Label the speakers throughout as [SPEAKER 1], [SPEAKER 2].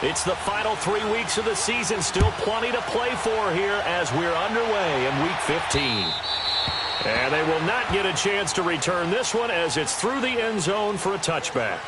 [SPEAKER 1] It's the final 3 weeks of the season. Still plenty to play for here as we're underway in Week 15. And they will not get a chance to return this one as it's through the end zone for a touchback.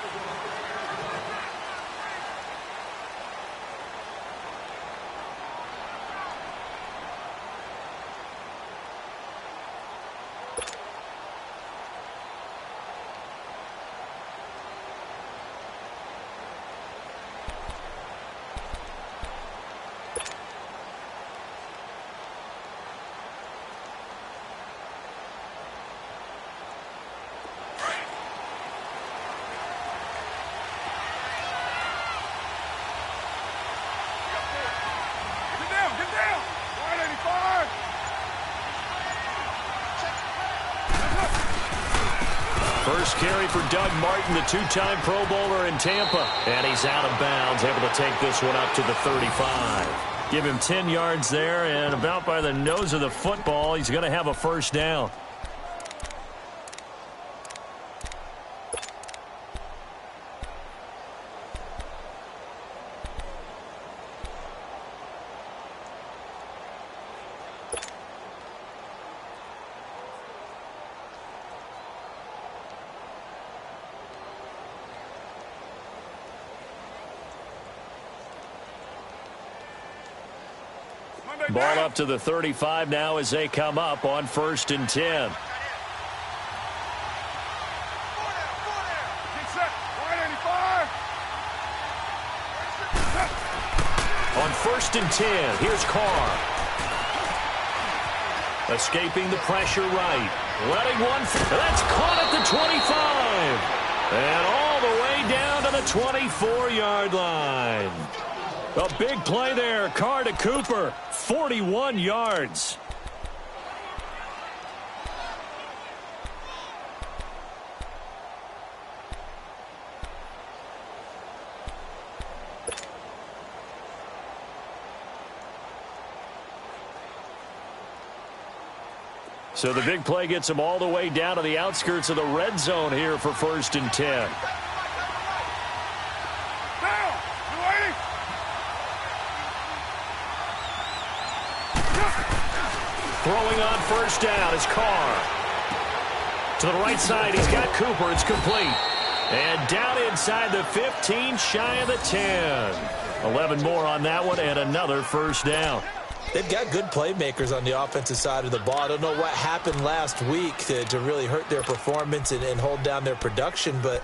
[SPEAKER 1] First carry for Doug Martin, the two-time Pro Bowler in Tampa. And he's out of bounds, able to take this one up to the 35. Give him 10 yards there, and about by the nose of the football, he's going to have a first down. Ball up to the 35 now as they come up on 1st and 10. On 1st and 10, here's Carr. Escaping the pressure right. Letting one. That's caught at the 25. And all the way down to the 24-yard line. A big play there. Carr to Cooper. 41 yards. So the big play gets him all the way down to the outskirts of the red zone here for 1st and 10. Throwing on 1st down is Carr. To the right side, he's got Cooper. It's complete. And down inside the 15, shy of the 10. 11 more on that one, and another 1st down.
[SPEAKER 2] They've got good playmakers on the offensive side of the ball. I don't know what happened last week to really hurt their performance and hold down their production, but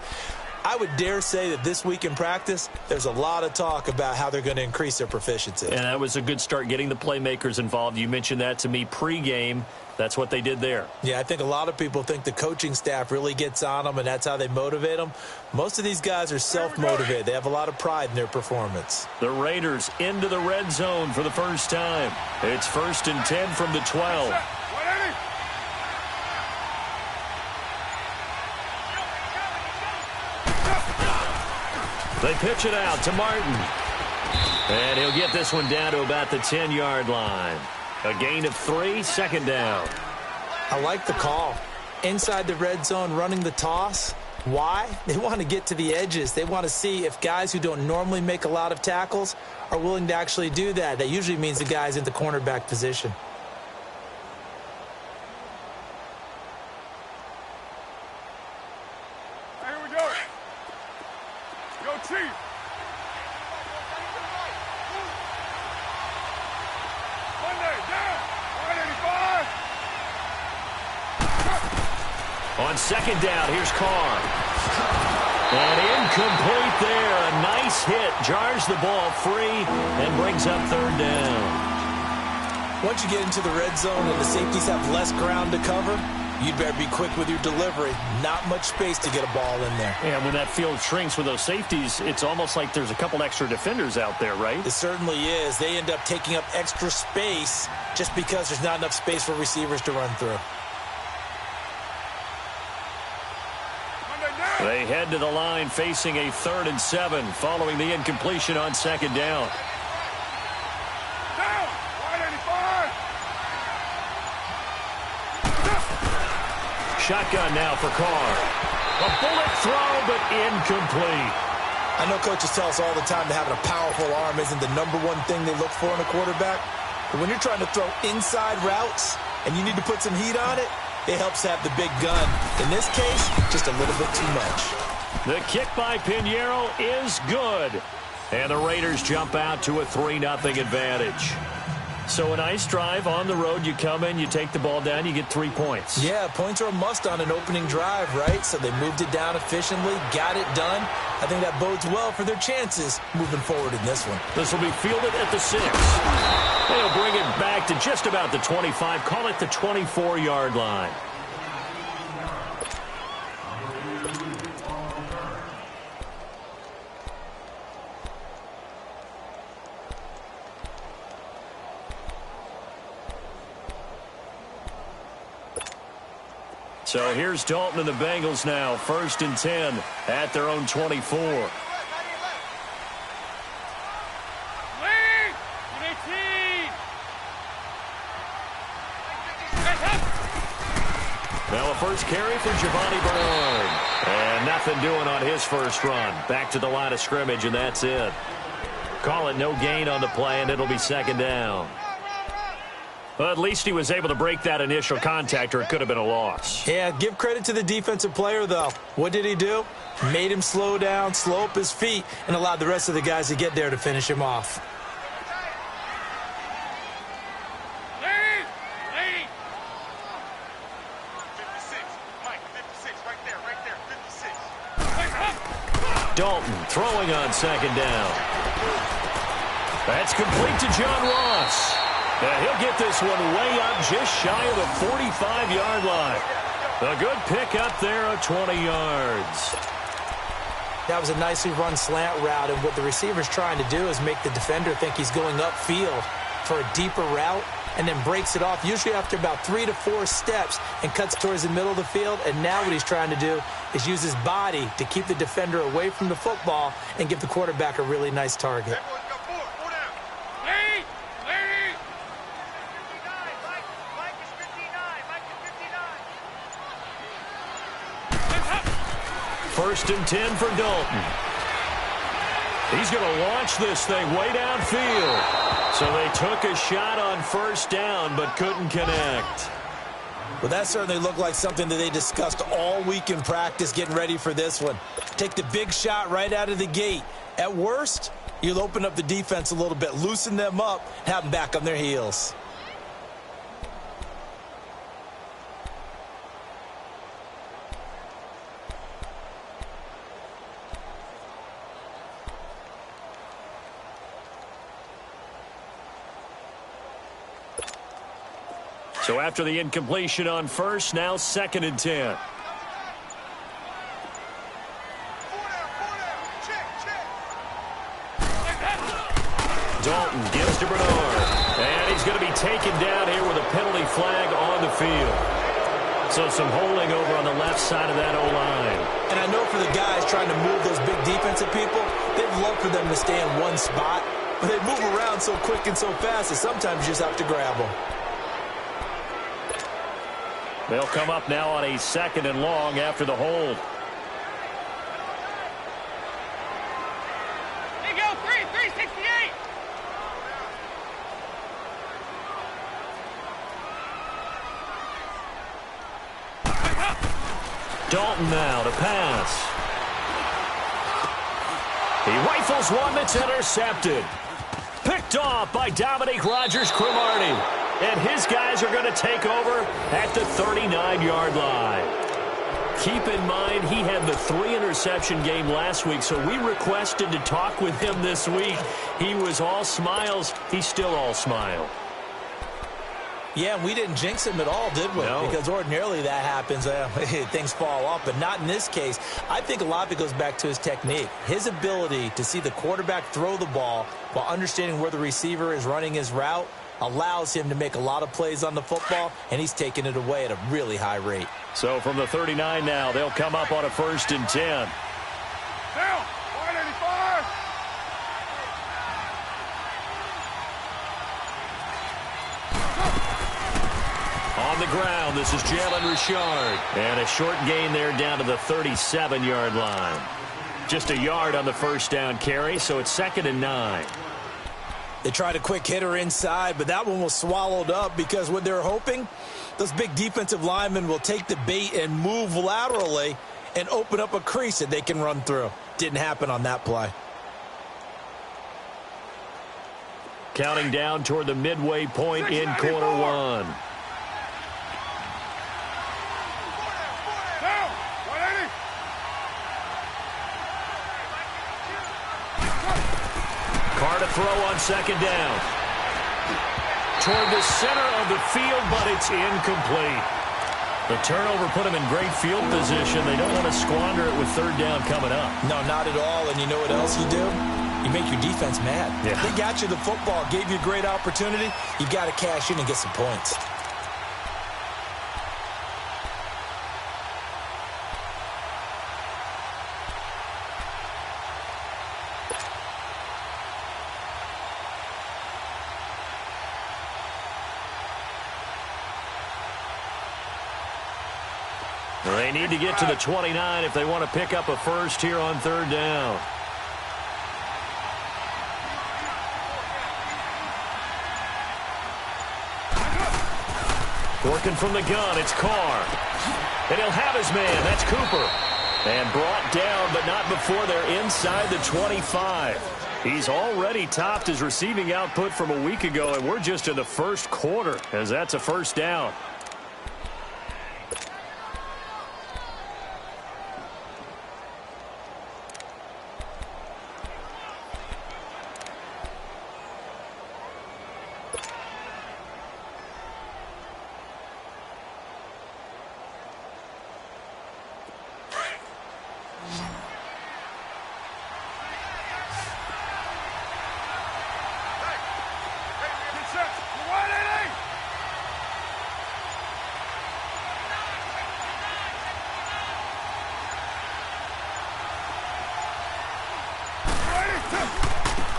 [SPEAKER 2] I would dare say that this week in practice, there's a lot of talk about how they're going to increase their proficiency.
[SPEAKER 1] And that was a good start, getting the playmakers involved. You mentioned that to me pregame. That's what they did there.
[SPEAKER 2] Yeah, I think a lot of people think the coaching staff really gets on them, and that's how they motivate them. Most of these guys are self-motivated. They have a lot of pride in their performance.
[SPEAKER 1] The Raiders into the red zone for the first time. It's 1st and 10 from the 12. They pitch it out to Martin. And he'll get this one down to about the 10-yard line. A gain of 3, 2nd down.
[SPEAKER 2] I like the call. Inside the red zone, running the toss. Why? They want to get to the edges. They want to see if guys who don't normally make a lot of tackles are willing to actually do that. That usually means the guy's in the cornerback position.
[SPEAKER 1] On 2nd down, here's Carr. And incomplete there. A nice hit. Jars the ball free and brings up 3rd down.
[SPEAKER 2] Once you get into the red zone and the safeties have less ground to cover, you'd better be quick with your delivery. Not much space to get a ball in there.
[SPEAKER 1] Yeah, when that field shrinks with those safeties, it's almost like there's a couple extra defenders out there, right?
[SPEAKER 2] It certainly is. They end up taking up extra space just because there's not enough space for receivers to run through.
[SPEAKER 1] They head to the line facing a 3rd and 7 following the incompletion on 2nd down. Shotgun now for Carr. A bullet throw, but incomplete.
[SPEAKER 2] I know coaches tell us all the time that having a powerful arm isn't the number one thing they look for in a quarterback. But when you're trying to throw inside routes and you need to put some heat on it, it helps to have the big gun. In this case, just a little bit too much.
[SPEAKER 1] The kick by Pinheiro is good. And the Raiders jump out to a 3-0 advantage. So a nice drive on the road. You come in, you take the ball down, you get 3 points.
[SPEAKER 2] Yeah, points are a must on an opening drive, right? So they moved it down efficiently, got it done. I think that bodes well for their chances moving forward in this one.
[SPEAKER 1] This will be fielded at the 6. They'll bring it back to just about the 25. Call it the 24-yard line. So here's Dalton and the Bengals now. 1st and 10 at their own 24. Now a first carry for Giovanni Bernard. And nothing doing on his first run. Back to the line of scrimmage, and that's it. Call it no gain on the play, and it'll be 2nd down. Well, at least he was able to break that initial contact, or it could have been a loss.
[SPEAKER 2] Yeah, give credit to the defensive player, though. What did he do? Made him slow down, slow up his feet, and allowed the rest of the guys to get there to finish him off.
[SPEAKER 1] Dalton throwing on 2nd down. That's complete to John Ross. And he'll get this one way up just shy of the 45-yard line. A good pick up there of 20 yards.
[SPEAKER 2] That was a nicely run slant route, and what the receiver's trying to do is make the defender think he's going upfield for a deeper route, and then breaks it off, usually after about 3 to 4 steps, and cuts towards the middle of the field. And now what he's trying to do is use his body to keep the defender away from the football and give the quarterback a really nice target.
[SPEAKER 1] First and 10 for Dalton. He's going to launch this thing way downfield. So they took a shot on 1st down, but couldn't connect.
[SPEAKER 2] Well, that certainly looked like something that they discussed all week in practice getting ready for this one. Take the big shot right out of the gate. At worst, you'll open up the defense a little bit, loosen them up, have them back on their heels.
[SPEAKER 1] So after the incompletion on 1st, now 2nd and 10. Dalton gives to Bernard. And he's going to be taken down here with a penalty flag on the field. So some holding over on the left side of that O-line.
[SPEAKER 2] And I know for the guys trying to move those big defensive people, they'd love for them to stay in one spot. But they move around so quick and so fast that sometimes you just have to grab them.
[SPEAKER 1] They'll come up now on a 2nd and long after the hold.
[SPEAKER 3] There you go, 368.
[SPEAKER 1] Dalton now to pass. He rifles one that's intercepted. Picked off by Dominique Rodgers-Cromartie. And his guys are going to take over at the 39-yard line. Keep in mind, he had the 3-interception game last week, so we requested to talk with him this week. He was all smiles. He's still all smile.
[SPEAKER 2] Yeah, we didn't jinx him at all, did we?
[SPEAKER 1] No.
[SPEAKER 2] Because ordinarily that happens. Things fall off, but not in this case. I think a lot of it goes back to his technique. His ability to see the quarterback throw the ball while understanding where the receiver is running his route allows him to make a lot of plays on the football, and he's taking it away at a really high rate.
[SPEAKER 1] So from the 39 now, they'll come up on a 1st and 10.
[SPEAKER 3] Down, 185.
[SPEAKER 1] On the ground, this is Jalen Richard. And a short gain there down to the 37-yard line. Just a yard on the first down carry, so it's 2nd and 9.
[SPEAKER 2] They tried a quick hitter inside, but that one was swallowed up because what they're hoping, those big defensive linemen will take the bait and move laterally and open up a crease that they can run through. Didn't happen on that play.
[SPEAKER 1] Counting down toward the midway point in quarter one. Carr to throw on 2nd down. Toward the center of the field, but it's incomplete. The turnover put them in great field position. They don't want to squander it with 3rd down coming up.
[SPEAKER 2] No, not at all. And you know what else you do? You make your defense mad.
[SPEAKER 1] Yeah.
[SPEAKER 2] They got you the football, gave you a great opportunity. You got to cash in and get some points.
[SPEAKER 1] They need to get to the 29 if they want to pick up a first here on 3rd down. Working from the gun, it's Carr. And he'll have his man, that's Cooper. And brought down, but not before they're inside the 25. He's already topped his receiving output from a week ago, and we're just in the first quarter, as that's a first down.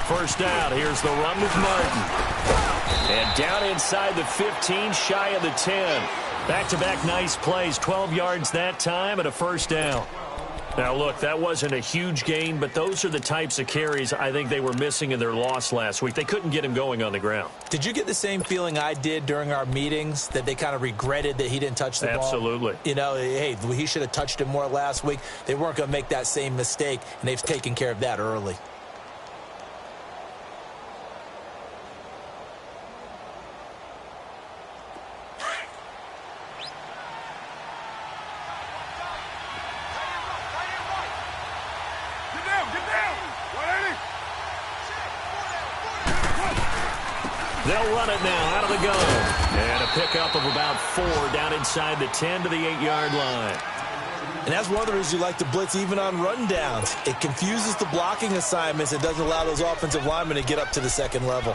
[SPEAKER 1] First down, here's the run with Martin. And down inside the 15, shy of the 10. Back-to-back nice plays, 12 yards that time and a first down. Now, look, that wasn't a huge gain, but those are the types of carries I think they were missing in their loss last week. They couldn't get him going on the ground.
[SPEAKER 2] Did you get the same feeling I did during our meetings, that they kind of regretted that he didn't touch the ball?
[SPEAKER 1] Absolutely.
[SPEAKER 2] You know, hey, he should have touched it more last week. They weren't going to make that same mistake, and they've taken care of that early.
[SPEAKER 1] They'll run it now out of the gun. And a pickup of about 4 down inside the 10 to the 8-yard line.
[SPEAKER 2] And that's one of the reasons you like to blitz even on rundowns. It confuses the blocking assignments. It doesn't allow those offensive linemen to get up to the second level.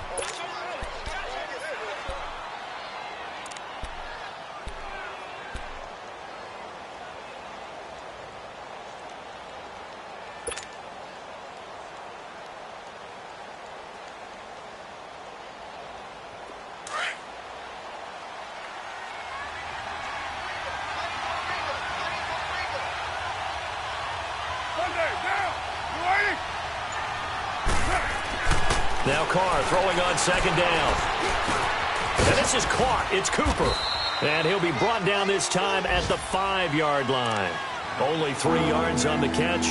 [SPEAKER 1] Now Carr throwing on 2nd down. And this is caught. It's Cooper. And he'll be brought down this time at the 5-yard line. Only 3 yards on the catch.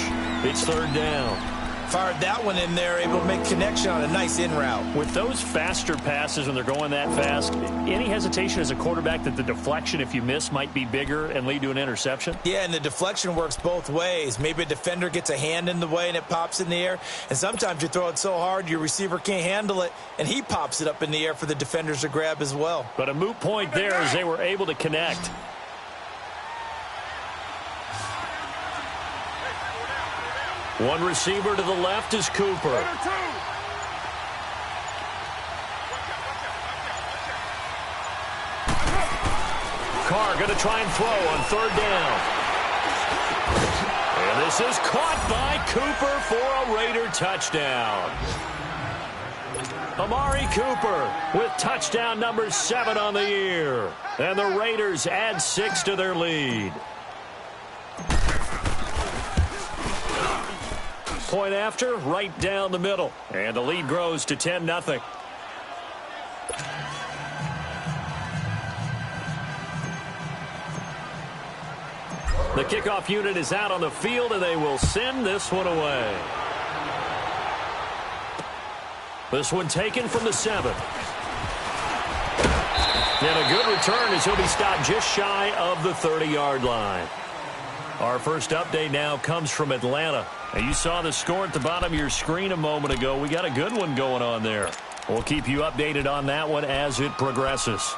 [SPEAKER 1] It's 3rd down.
[SPEAKER 2] Fired that one in there, able to make connection on a nice in route.
[SPEAKER 1] With those faster passes when they're going that fast, any hesitation as a quarterback that the deflection, if you miss, might be bigger and lead to an interception?
[SPEAKER 2] Yeah, and the deflection works both ways. Maybe a defender gets a hand in the way and it pops in the air. And sometimes you throw it so hard your receiver can't handle it, and he pops it up in the air for the defenders to grab as well.
[SPEAKER 1] But a moot point there as they were able to connect. One receiver to the left is Cooper. Carr going to try and throw on 3rd down. And this is caught by Cooper for a Raider touchdown. Amari Cooper with touchdown number 7 on the year. And the Raiders add 6 to their lead. point after, right down the middle. And the lead grows to 10-0. The kickoff unit is out on the field, and they will send this one away. This one taken from the 7. And a good return as he'll be stopped just shy of the 30-yard line. Our first update now comes from Atlanta. And you saw the score at the bottom of your screen a moment ago. We got a good one going on there. We'll keep you updated on that one as it progresses.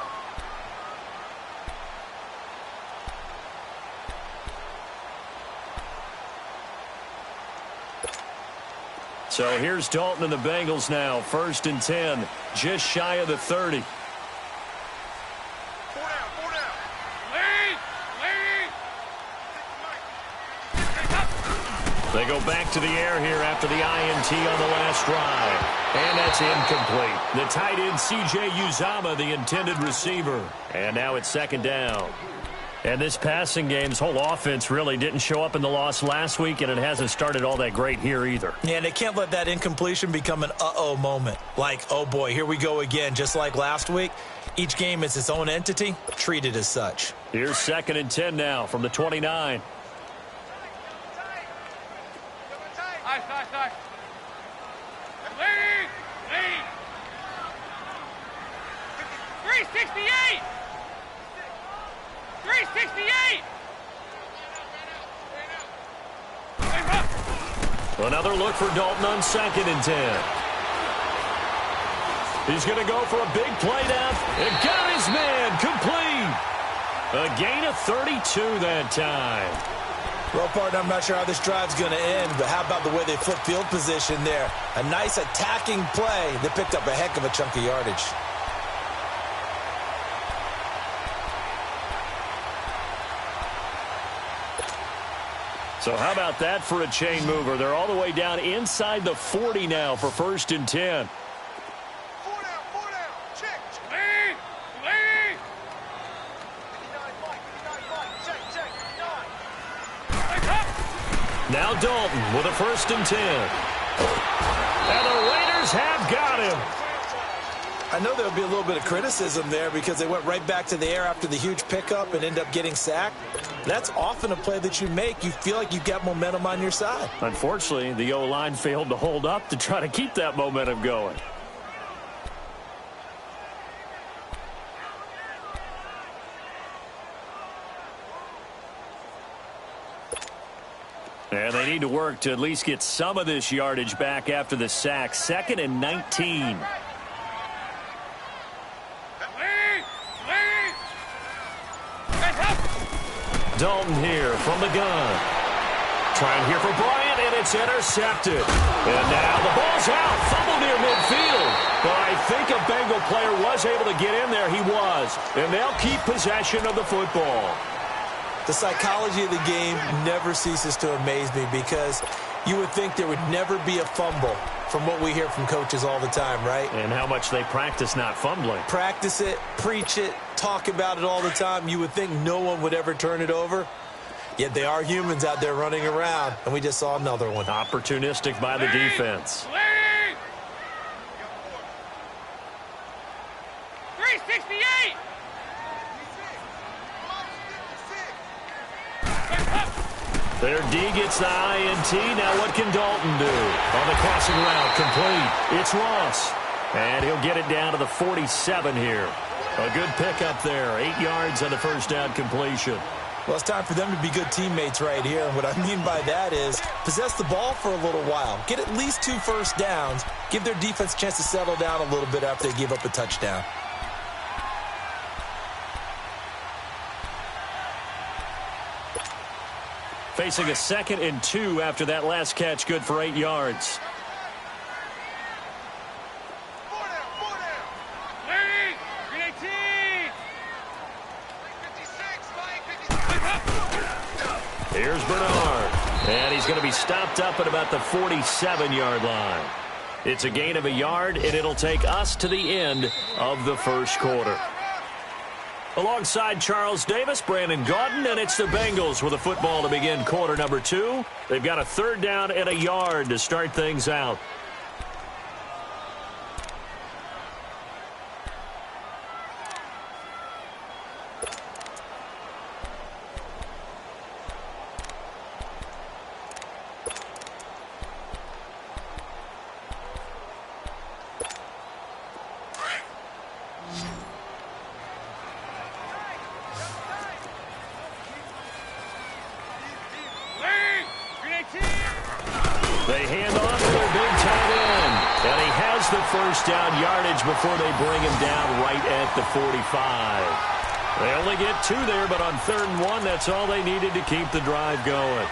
[SPEAKER 1] So here's Dalton and the Bengals now. 1st and 10, just shy of the 30. They go back to the air here after the INT on the last drive. And that's incomplete. The tight end, C.J. Uzomah, the intended receiver. And now it's 2nd down. And this passing game's whole offense really didn't show up in the loss last week, and it hasn't started all that great here either.
[SPEAKER 2] Yeah, and they can't let that incompletion become an uh-oh moment. Like, oh boy, here we go again, just like last week. Each game is its own entity, treated as such.
[SPEAKER 1] Here's 2nd and 10 now from the 29.
[SPEAKER 3] Lead! 368! 368!
[SPEAKER 1] Another look for Dalton on 2nd and 10. He's going to go for a big play down. And got his man complete. A gain of 32 that time.
[SPEAKER 2] Well, partner, I'm not sure how this drive's going to end, but how about the way they flip field position there? A nice attacking play. They picked up a heck of a chunk of yardage.
[SPEAKER 1] So how about that for a chain mover? They're all the way down inside the 40 now for 1st and 10.
[SPEAKER 3] Four down, check. Lead! Lead! 59, check.
[SPEAKER 1] Now Dalton with a 1st and 10. And the Raiders have got him.
[SPEAKER 2] I know there'll be a little bit of criticism there because they went right back to the air after the huge pickup and end up getting sacked. That's often a play that you make. You feel like you've got momentum on your side.
[SPEAKER 1] Unfortunately, the O-line failed to hold up to try to keep that momentum going. And they need to work to at least get some of this yardage back after the sack. 2nd and 19. Dalton here from the gun. Trying here for Bryant, and it's intercepted. And now the ball's out. Fumble near midfield. But I think a Bengal player was able to get in there. He was. And they'll keep possession of the football.
[SPEAKER 2] The psychology of the game never ceases to amaze me because you would think there would never be a fumble from what we hear from coaches all the time, right?
[SPEAKER 1] And how much they practice not fumbling.
[SPEAKER 2] Practice it, preach it, talk about it all the time. You would think no one would ever turn it over. Yet they are humans out there running around, and we just saw another one.
[SPEAKER 1] Opportunistic by the defense.
[SPEAKER 3] 368!
[SPEAKER 1] Their D gets the INT. Now what can Dalton do? On the crossing route, complete. It's Ross. And he'll get it down to the 47 here. A good pickup there. 8 yards on the 1st down completion.
[SPEAKER 2] Well, it's time for them to be good teammates right here. And what I mean by that is possess the ball for a little while. Get at least 2 first downs. Give their defense a chance to settle down a little bit after they give up a touchdown.
[SPEAKER 1] Facing a 2nd and 2 after that last catch. Good for 8 yards. Here's Bernard. And he's going to be stopped up at about the 47-yard line. It's a gain of a yard, and it'll take us to the end of the 1st quarter. Alongside Charles Davis, Brandon Gaudin, and it's the Bengals with a football to begin quarter number 2. They've got a third down and a yard to start things out. They hand off to their big tight end. And he has the first down yardage before they bring him down right at the 45. They only get 2 there, but on 3rd and 1, that's all they needed to keep the drive going.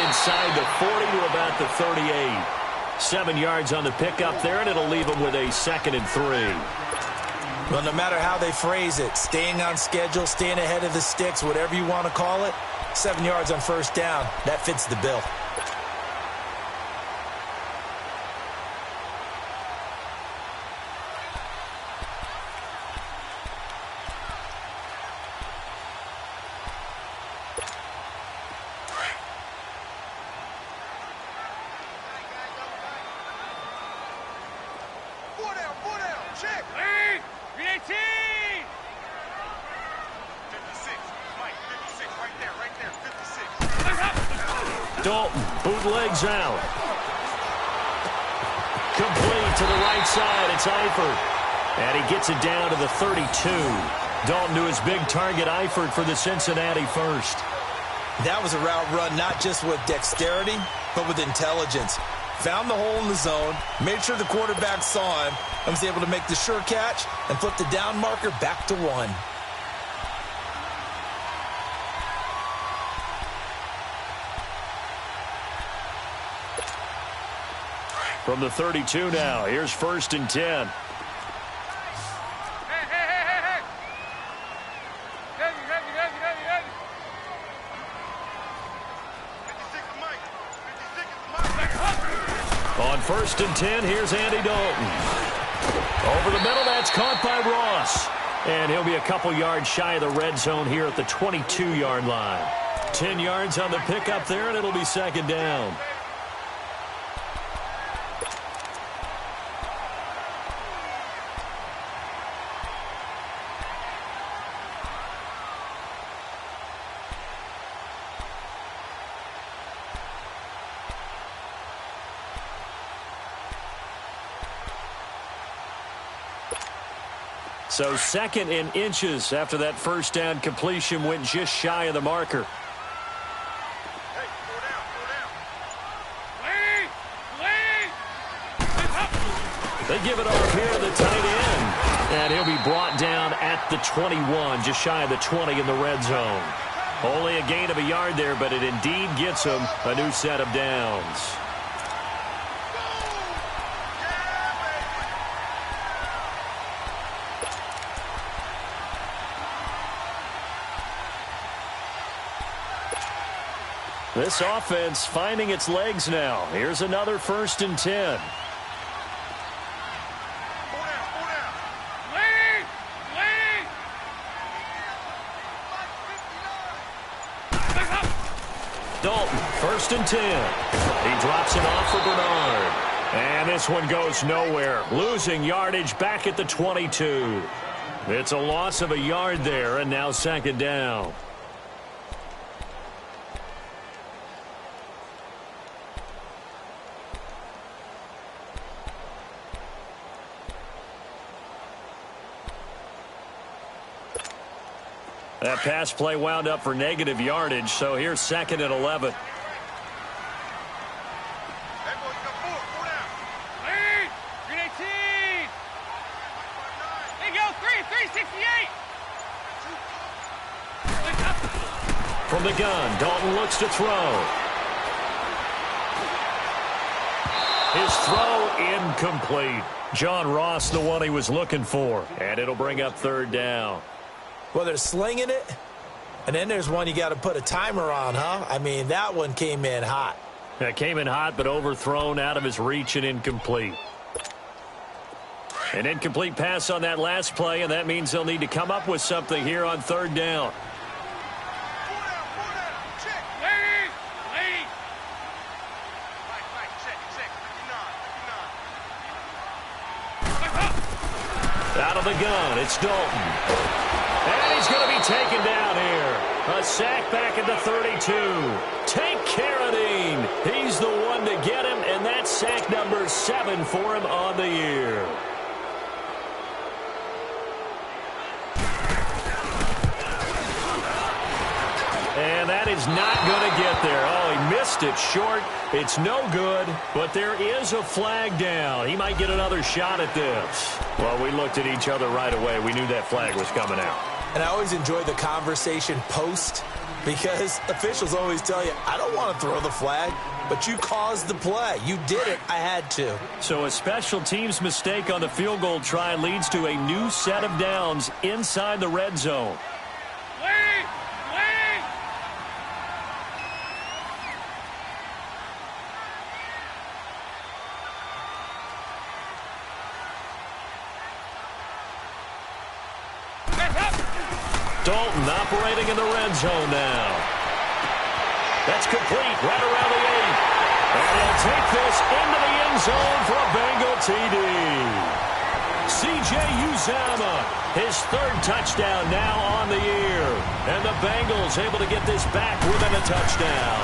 [SPEAKER 1] Inside the 40 to about the 38. 7 yards on the pickup there, and it'll leave them with a 2nd and 3.
[SPEAKER 2] Well, no matter how they phrase it, staying on schedule, staying ahead of the sticks, whatever you want to call it, 7 yards on first down, that fits the bill.
[SPEAKER 1] Dalton bootlegs out. Complete to the right side. It's Eifert. And he gets it down to the 32. Dalton to his big target, Eifert, for the Cincinnati first.
[SPEAKER 2] That was a route run not just with dexterity, but with intelligence. Found the hole in the zone, made sure the quarterback saw him, and was able to make the sure catch and flip the down marker back to 1.
[SPEAKER 1] From the 32 now, here's 1st and 10. On 1st and 10, here's Andy Dalton. Over the middle, that's caught by Ross. And he'll be a couple yards shy of the red zone here at the 22-yard line. 10 yards on the pickup there, and it'll be 2nd down. So 2nd in inches after that first down completion went just shy of the marker. They give it off here to the tight end. And he'll be brought down at the 21, just shy of the 20 in the red zone. Only a gain of a yard there, but it indeed gets him a new set of downs. This offense finding its legs now. Here's another 1st and 10. Dalton, 1st and 10. He drops it off for Bernard. And this one goes nowhere. Losing yardage back at the 22. It's a loss of a yard there, and now 2nd down. That pass play wound up for negative yardage, so here's 2nd and 11. From the gun, Dalton looks to throw. His throw incomplete. John Ross, the one he was looking for. And it'll bring up third down.
[SPEAKER 2] Well, they're slinging it. And then there's one you got to put a timer on, huh? I mean, that one came in hot.
[SPEAKER 1] That came in hot, but overthrown, out of his reach, and incomplete. An incomplete pass on that last play, and that means they'll need to come up with something here on third down. Out of the gun, it's Dalton. And he's going to be taken down here. A sack back at the 32. Take Carradine. He's the one to get him, and that's sack number 7 for him on the year. And that is not going to get there. Oh, he missed it short. It's no good, but there is a flag down. He might get another shot at this. Well, we looked at each other right away. We knew that flag was coming out.
[SPEAKER 2] And I always enjoy the conversation post because officials always tell you, I don't want to throw the flag, but you caused the play. You did it. I had to.
[SPEAKER 1] So a special teams mistake on the field goal try leads to a new set of downs inside the red zone. Dalton operating in the red zone now. That's complete right around the 8. And he'll take this into the end zone for a Bengal TD. C.J. Uzama, his 3rd touchdown now on the year. And the Bengals able to get this back within a touchdown.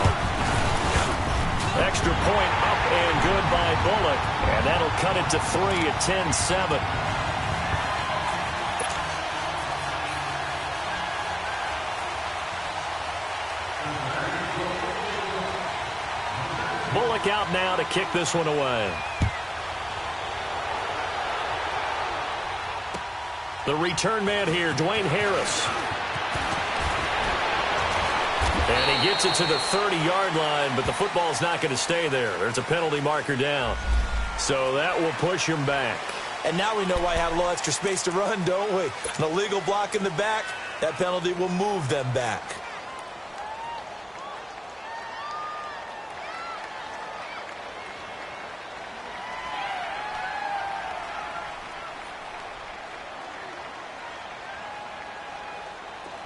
[SPEAKER 1] Extra point up and good by Bullock. And that'll cut it to 3 at 10-7. Bullock out now to kick this one away. The return man here, Dwayne Harris. And he gets it to the 30-yard line, but the football's not going to stay there. There's a penalty marker down. So that will push him back.
[SPEAKER 2] And now we know why I have a little extra space to run, don't we? An illegal block in the back, that penalty will move them back.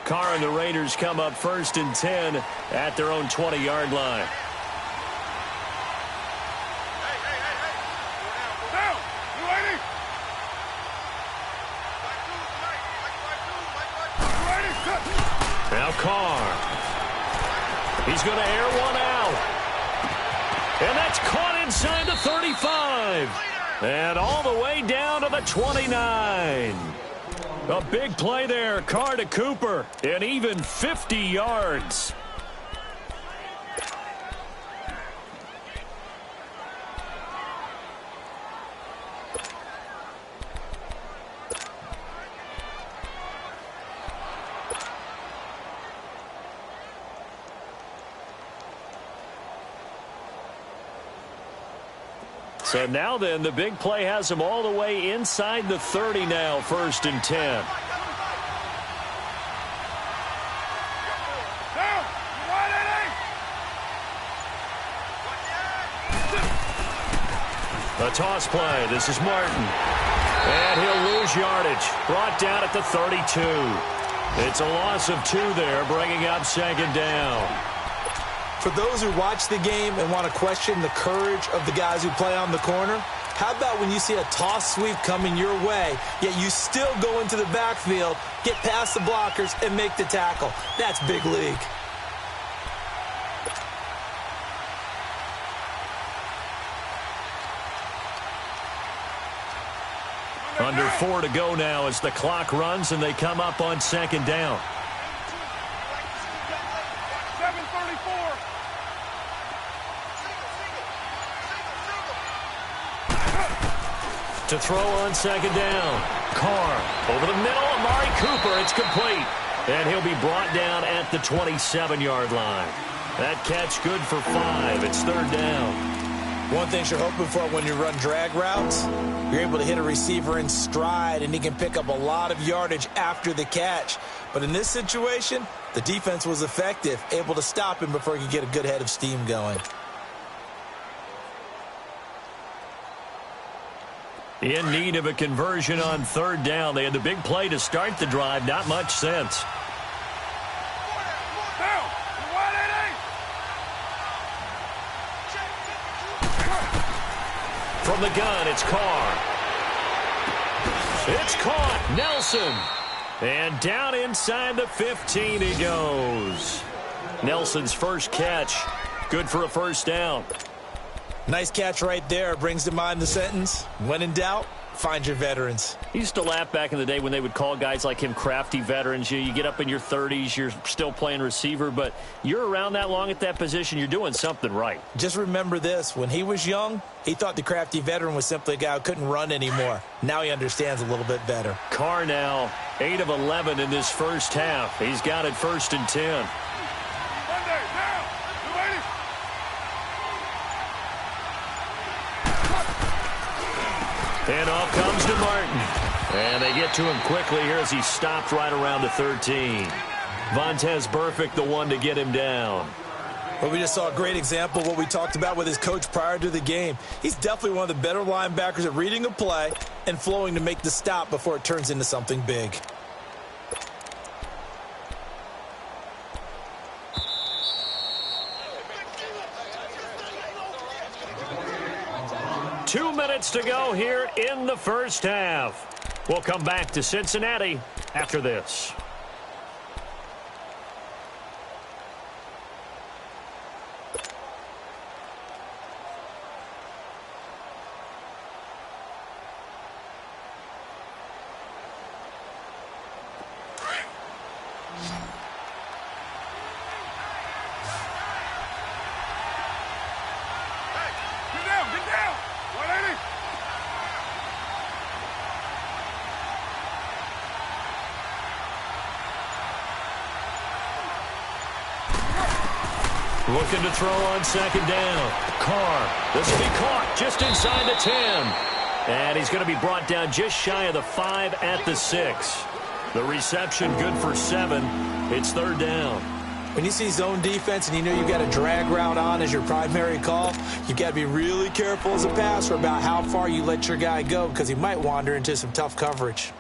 [SPEAKER 1] Carr and the Raiders come up 1st and 10 at their own 20-yard line. Now Carr. He's going to air one out. And that's caught inside the 35. And all the way down to the 29. A big play there. Carr to Cooper. And even 50 yards. So now then, the big play has him all the way inside the 30 now, 1st and 10. A toss play. This is Martin. And he'll lose yardage. Brought down at the 32. It's a loss of 2 there, bringing up 2nd down.
[SPEAKER 2] For those who watch the game and want to question the courage of the guys who play on the corner, how about when you see a toss sweep coming your way, yet you still go into the backfield, get past the blockers, and make the tackle? That's big league.
[SPEAKER 1] Under 4 to go now as the clock runs and they come up on 2nd down. To throw on 2nd down. Carr over the middle. Amari Cooper. It's complete. And he'll be brought down at the 27-yard line. That catch good for 5. It's third down.
[SPEAKER 2] One thing you're hoping for when you run drag routes, you're able to hit a receiver in stride, and he can pick up a lot of yardage after the catch. But in this situation, the defense was effective, able to stop him before he could get a good head of steam going.
[SPEAKER 1] In need of a conversion on third down. They had the big play to start the drive. Not much sense. From the gun, it's Carr. It's caught. Nelson. And down inside the 15 he goes. Nelson's first catch. Good for a first down.
[SPEAKER 2] Nice catch right there. Brings to mind the sentence, when in doubt, find your veterans.
[SPEAKER 1] He used to laugh back in the day when they would call guys like him crafty veterans. You get up in your 30s, you're still playing receiver, but you're around that long at that position, you're doing something right.
[SPEAKER 2] Just remember this. When he was young, he thought the crafty veteran was simply a guy who couldn't run anymore. Now he understands a little bit better.
[SPEAKER 1] Carr now, 8 of 11 in this first half. He's got it 1st and 10. And off comes to Martin. And they get to him quickly here as he stopped right around the 13. Vontaze Burfict, the one to get him down.
[SPEAKER 2] Well, we just saw a great example of what we talked about with his coach prior to the game. He's definitely one of the better linebackers at reading a play and flowing to make the stop before it turns into something big.
[SPEAKER 1] Two minutes to go here in the first half. We'll come back to Cincinnati after this. Looking to throw on second down. Carr. This will be caught just inside the 10. And he's going to be brought down just shy of the 5 at the 6. The reception good for 7. It's third down.
[SPEAKER 2] When you see zone defense and you know you've got a drag route on as your primary call, you've got to be really careful as a passer about how far you let your guy go because he might wander into some tough coverage.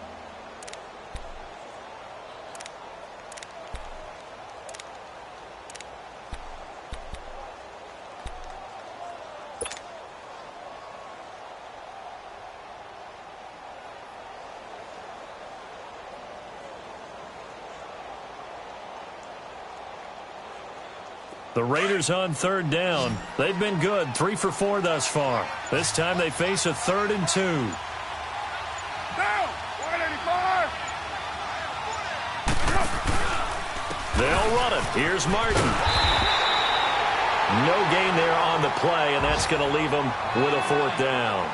[SPEAKER 1] The Raiders on third down. They've been good, 3 for 4 thus far. This time they face a 3rd and 2.
[SPEAKER 3] Down! 185!
[SPEAKER 1] They'll run it. Here's Martin. No gain there on the play, and that's going to leave them with a 4th down.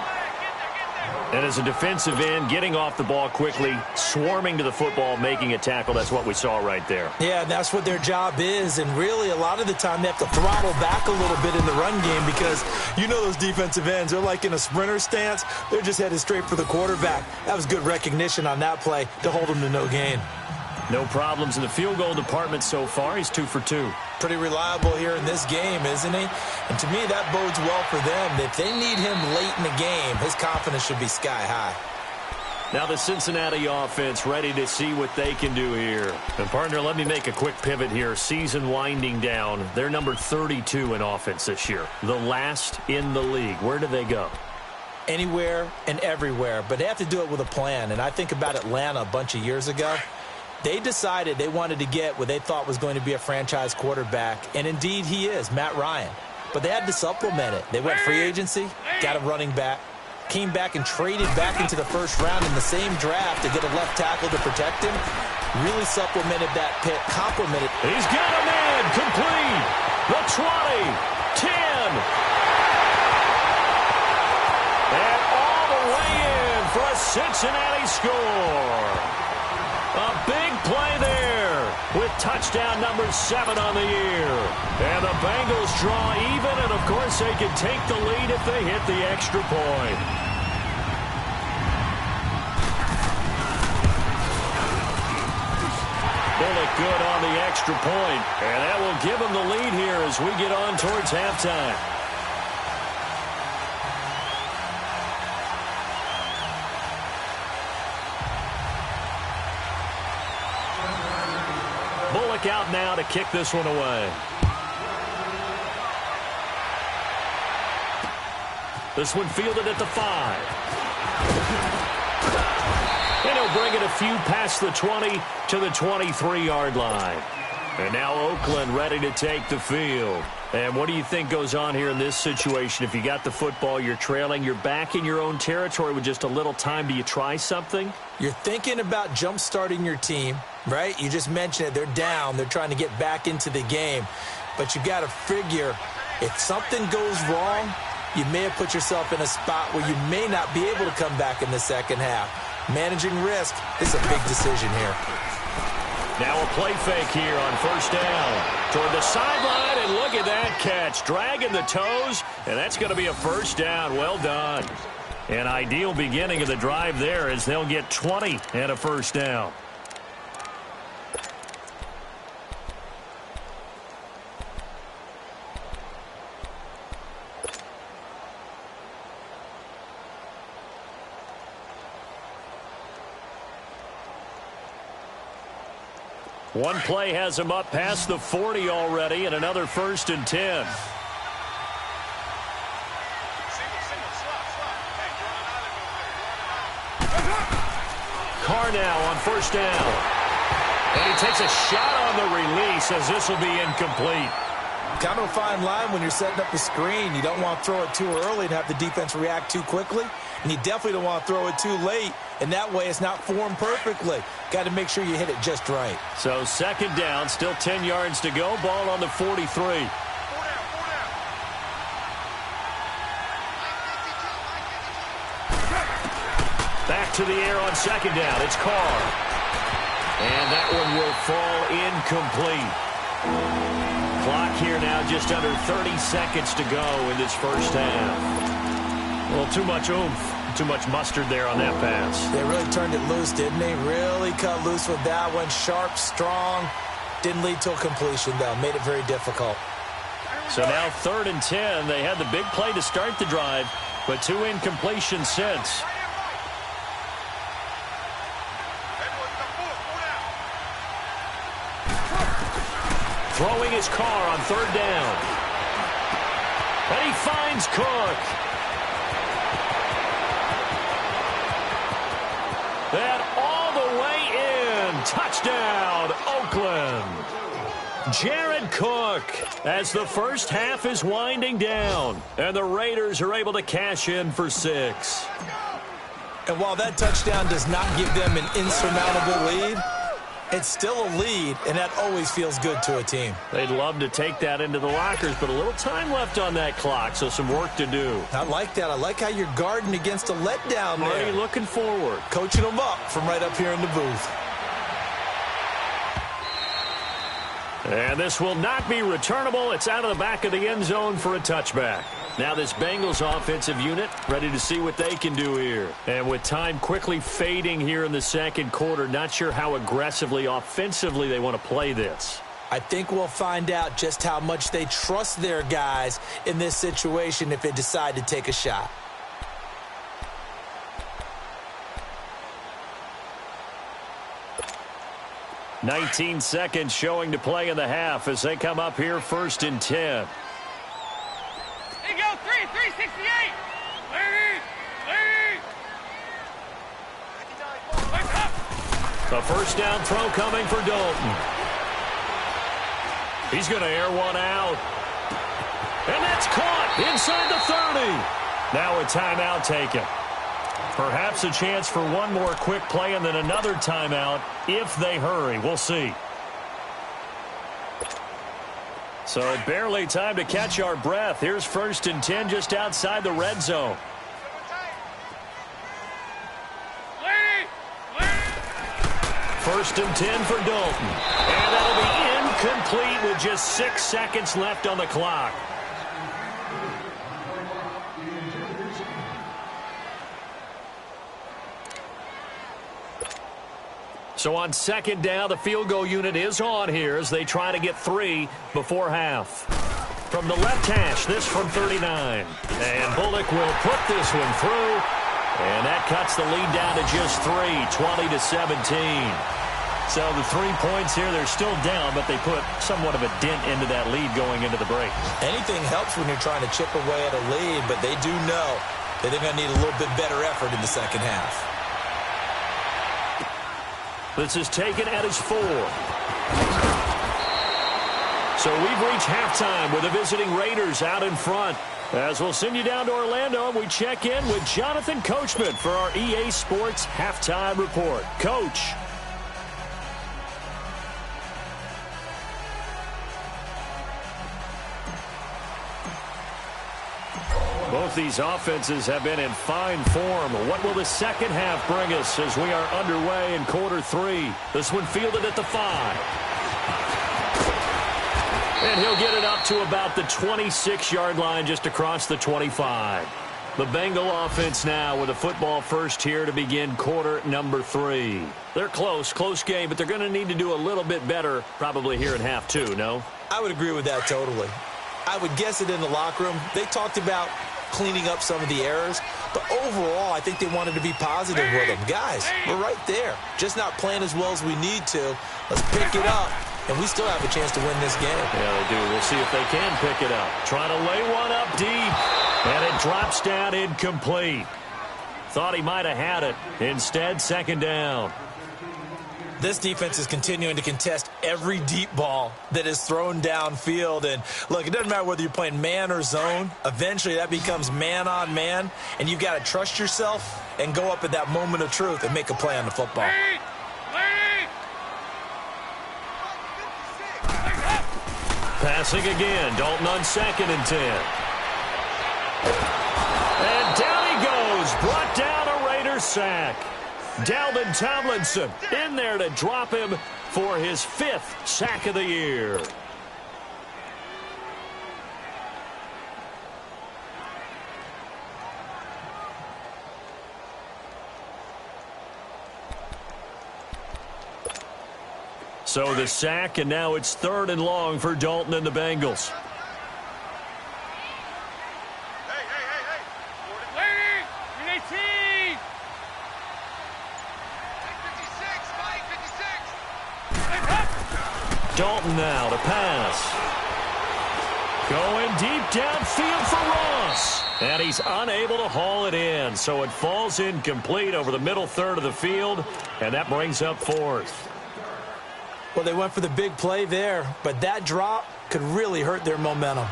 [SPEAKER 1] And as a defensive end, getting off the ball quickly, swarming to the football, making a tackle, that's what we saw right there.
[SPEAKER 2] Yeah, and that's what their job is. And really, a lot of the time, they have to throttle back a little bit in the run game because you know those defensive ends, they're like in a sprinter stance. They're just headed straight for the quarterback. That was good recognition on that play to hold them to no gain.
[SPEAKER 1] No problems in the field goal department so far. He's 2 for 2.
[SPEAKER 2] Pretty reliable here in this game, isn't he? And to me, that bodes well for them. If they need him late in the game, his confidence should be sky high.
[SPEAKER 1] Now the Cincinnati offense ready to see what they can do here. And partner, let me make a quick pivot here. Season winding down. They're number 32 in offense this year. The last in the league. Where do they go?
[SPEAKER 2] Anywhere and everywhere. But they have to do it with a plan. And I think about Atlanta a bunch of years ago. They decided they wanted to get what they thought was going to be a franchise quarterback, and indeed he is, Matt Ryan. But they had to supplement it. They went free agency, got a running back, came back and traded back into the first round in the same draft to get a left tackle to protect him. Really supplemented that pick, complemented.
[SPEAKER 1] He's got a man, complete. The 20, 10. And all the way in for a Cincinnati score. A big play there. with touchdown number 7 on the year. And the Bengals draw even, and of course they can take the lead if they hit the extra point. Bullock good on the extra point, and that will give them the lead here as we get on towards halftime. Bullock out now to kick this one away. This one fielded at the 5. And he'll bring it a few past the 20 to the 23-yard line. And now Oakland ready to take the field. And what do you think goes on here in this situation? If you got the football, you're trailing, you're back in your own territory with just a little time. Do you try something?
[SPEAKER 2] You're thinking about jump-starting your team, right? You just mentioned it. They're down. They're trying to get back into the game. But you got to figure if something goes wrong, you may have put yourself in a spot where you may not be able to come back in the second half. Managing risk is a big decision here.
[SPEAKER 1] Now a play fake here on first down. Toward the sideline, and look at that catch. Dragging the toes, and that's going to be a first down. Well done. An ideal beginning of the drive there as they'll get 20 and a first down. One play has him up past the 40 already, and another 1st and 10. Carr now on first down. And he takes a shot on the release as this will be incomplete.
[SPEAKER 2] Kind of a fine line when you're setting up a screen. You don't want to throw it too early and have the defense react too quickly. And you definitely don't want to throw it too late, and that way it's not formed perfectly. Got to make sure you hit it just right.
[SPEAKER 1] So second down, still 10 yards to go. Ball on the 43. Back to the air on second down. It's Carr. And that one will fall incomplete. Clock here now just under 30 seconds to go in this first half. A little too much oomph, too much mustard there on that pass.
[SPEAKER 2] They really turned it loose, didn't they? Really cut loose with that one. Sharp, strong. Didn't lead to a completion, though. Made it very difficult.
[SPEAKER 1] So now 3rd and 10. They had the big play to start the drive, but 2 incompletions since. Throwing his Carr on 3rd down. And he finds Cook. That all the way in. Touchdown, Oakland. Jared Cook as the first half is winding down. And the Raiders are able to cash in for 6.
[SPEAKER 2] And while that touchdown does not give them an insurmountable lead, it's still a lead, and that always feels good to a team.
[SPEAKER 1] They'd love to take that into the lockers, but a little time left on that clock, so some work to do.
[SPEAKER 2] I like that. I like how you're guarding against a letdown there.
[SPEAKER 1] Already looking forward.
[SPEAKER 2] Coaching them up from right up here in the booth.
[SPEAKER 1] And this will not be returnable. It's out of the back of the end zone for a touchback. Now this Bengals offensive unit ready to see what they can do here. And with time quickly fading here in the second quarter, not sure how aggressively, offensively they want to play this.
[SPEAKER 2] I think we'll find out just how much they trust their guys in this situation if they decide to take a shot.
[SPEAKER 1] "19 seconds showing to play in the half as they come up here 1st and 10.
[SPEAKER 3] There you go, 368. Lead.
[SPEAKER 1] The first down throw coming for Dalton. He's going to air one out. And that's caught inside the 30. Now a timeout taken. Perhaps a chance for one more quick play and then another timeout if they hurry. We'll see. So barely time to catch our breath. Here's 1st and 10 just outside the red zone. First and 10 for Dalton. And that'll Incomplete with just 6 seconds left on the clock. So on second down, the field goal unit is on here as they try to get 3 before half. From the left hash, this from 39. And Bullock will put this one through. And that cuts the lead down to just 3, 20-17. So the 3 points here, they're still down, but they put somewhat of a dent into that lead going into the break.
[SPEAKER 2] Anything helps when you're trying to chip away at a lead, but they do know that they're going to need a little bit better effort in the second half.
[SPEAKER 1] This is taken at his 4. So we've reached halftime with the visiting Raiders out in front. As we'll send you down to Orlando, and we check in with Jonathan Coachman for our EA Sports Halftime Report. Coach. Both these offenses have been in fine form. What will the second half bring us as we are underway in quarter 3? This one fielded at the 5. And he'll get it up to about the 26-yard line just across the 25. The Bengal offense now with a football first here to begin quarter number 3. They're close game, but they're going to need to do a little bit better probably here in half 2, no?
[SPEAKER 2] I would agree with that totally. I would guess it in the locker room. They talked about cleaning up some of the errors, but overall I think they wanted to be positive with them. Guys, we're right there, just not playing as well as we need to. Let's pick it up, and we still have a chance to win this game.
[SPEAKER 1] Yeah, they do. We'll see if they can pick it up. Trying to lay one up deep, and it drops down incomplete. Thought he might have had it. Instead, second down.
[SPEAKER 2] This defense is continuing to contest every deep ball that is thrown downfield. And, look, it doesn't matter whether you're playing man or zone. Eventually, that becomes man-on-man, and you've got to trust yourself and go up at that moment of truth and make a play on the football.
[SPEAKER 1] Passing again. Dalton on 2nd and 10. And down he goes. Brought down a Raiders sack. Dalvin Tomlinson in there to drop him for his 5th sack of the year. So the sack, and now it's 3rd and long for Dalton and the Bengals. Dalton now to pass. Going deep downfield for Ross. And he's unable to haul it in. So it falls incomplete over the middle third of the field. And that brings up 4th.
[SPEAKER 2] Well, they went for the big play there, but that drop could really hurt their momentum.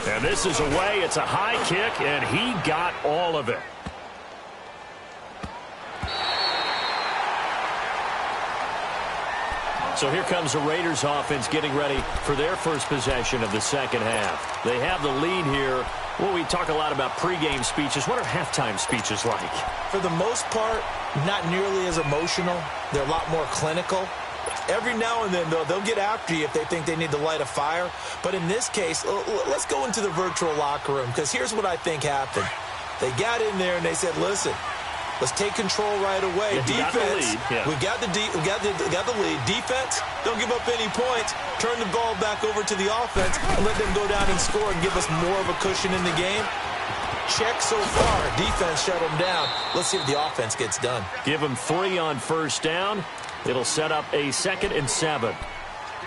[SPEAKER 1] And this is away. It's a high kick, and he got all of it. So here comes the Raiders offense getting ready for their first possession of the second half. They have the lead here. Well, we talk a lot about pregame speeches. What are halftime speeches like?
[SPEAKER 2] For the most part, not nearly as emotional. They're a lot more clinical. Every now and then, though, they'll get after you if they think they need to light a fire. But in this case, let's go into the virtual locker room, because here's what I think happened. They got in there and they said, listen, let's take control right away.
[SPEAKER 1] Yeah,
[SPEAKER 2] defense,
[SPEAKER 1] we
[SPEAKER 2] got the lead. Defense, don't give up any points. Turn the ball back over to the offense and let them go down and score and give us more of a cushion in the game. Check so far. Defense shut them down. Let's see if the offense gets done.
[SPEAKER 1] Give them 3 on first down. It'll set up a 2nd and 7.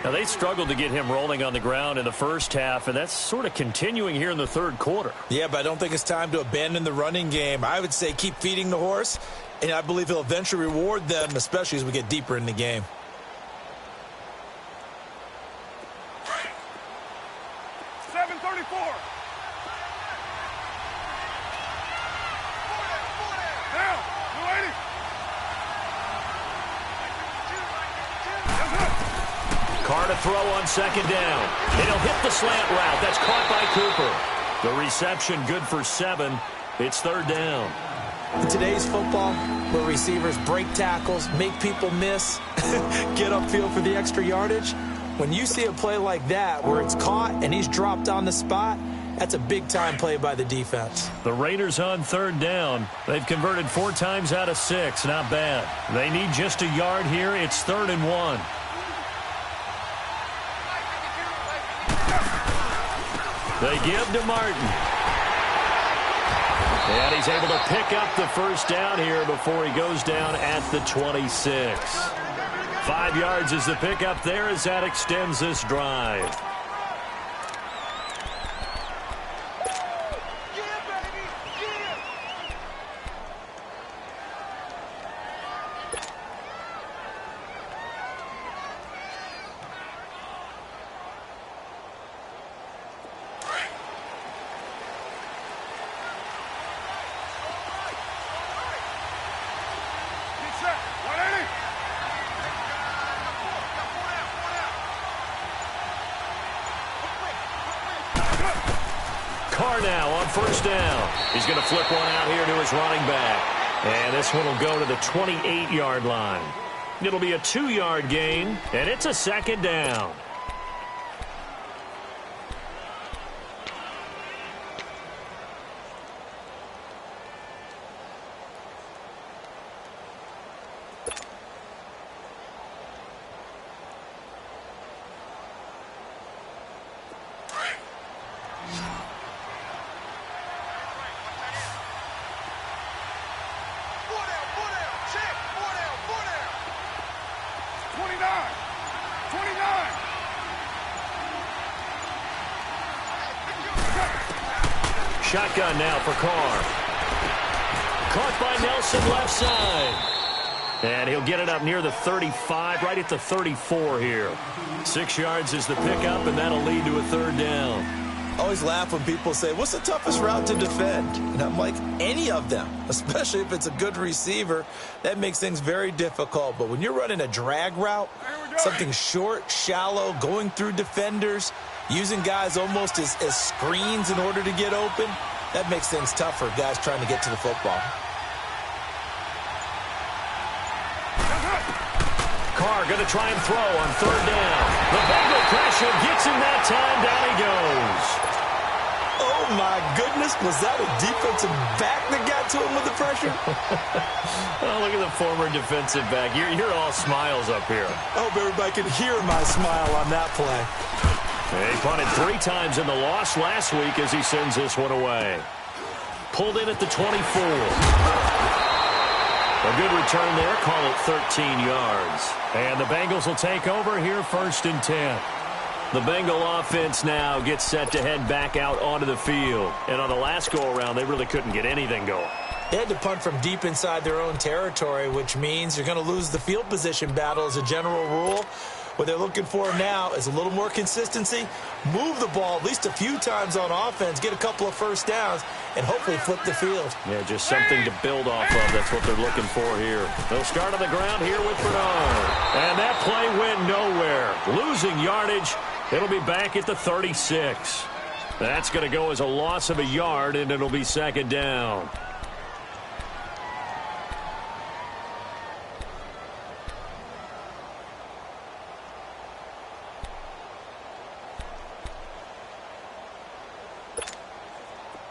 [SPEAKER 1] Now, they struggled to get him rolling on the ground in the first half, and that's sort of continuing here in the third quarter.
[SPEAKER 2] Yeah, but I don't think it's time to abandon the running game. I would say keep feeding the horse, and I believe he'll eventually reward them, especially as we get deeper in the game.
[SPEAKER 1] Carr to throw on second down. And he'll hit the slant route. That's caught by Cooper. The reception good for 7. It's 3rd down.
[SPEAKER 2] In today's football, where receivers break tackles, make people miss, get upfield for the extra yardage, when you see a play like that where it's caught and he's dropped on the spot, that's a big-time play by the defense.
[SPEAKER 1] The Raiders on third down. They've converted 4 times out of 6. Not bad. They need just a yard here. It's 3rd and 1. They give to Martin. And he's able to pick up the first down here before he goes down at the 26. 5 yards is the pickup there as that extends this drive. Now on first down. He's going to flip one out here to his running back. And this one will go to the 28-yard line. It'll be a 2-yard gain, and it's a 2nd down. Shotgun now for Carr. Caught by Nelson left side. And he'll get it up near the 35, right at the 34 here. 6 yards is the pickup, and that'll lead to a 3rd down.
[SPEAKER 2] I always laugh when people say, what's the toughest route to defend? And I'm like, any of them, especially if it's a good receiver. That makes things very difficult. But when you're running a drag route, something short, shallow, going through defenders, using guys almost as screens in order to get open, that makes things tough for guys trying to get to the football.
[SPEAKER 1] Carr going to try and throw on 3rd down. The Bengal pressure gets him that time. Down he goes.
[SPEAKER 2] Oh, my goodness. Was that a defensive back that got to him with the pressure?
[SPEAKER 1] Oh, look at the former defensive back. You're all smiles up here.
[SPEAKER 2] I hope everybody can hear my smile on that play.
[SPEAKER 1] He punted 3 times in the loss last week as he sends this one away. Pulled in at the 24. A good return there. Call it 13 yards. And the Bengals will take over here 1st and 10. The Bengal offense now gets set to head back out onto the field. And on the last go-around, they really couldn't get anything going.
[SPEAKER 2] They had to punt from deep inside their own territory, which means you're going to lose the field position battle as a general rule. What they're looking for now is a little more consistency, move the ball at least a few times on offense, get a couple of first downs, and hopefully flip the field.
[SPEAKER 1] Yeah, just something to build off of. That's what they're looking for here. They'll start on the ground here with Bernard. And that play went nowhere. Losing yardage. It'll be back at the 36. That's going to go as a loss of a yard, and it'll be 2nd down.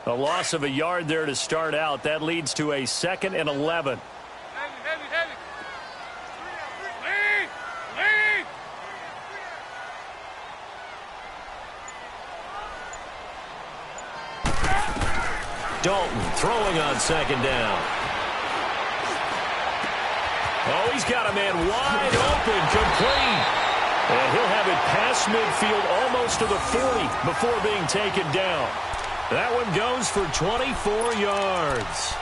[SPEAKER 1] A loss of a yard there to start out. That leads to a 2nd and 11.
[SPEAKER 3] Heavy. Lead.
[SPEAKER 1] Dalton throwing on 2nd down. Oh, he's got a man wide open, complete. And he'll have it past midfield almost to the 40 before being taken down. That one goes for 24 yards.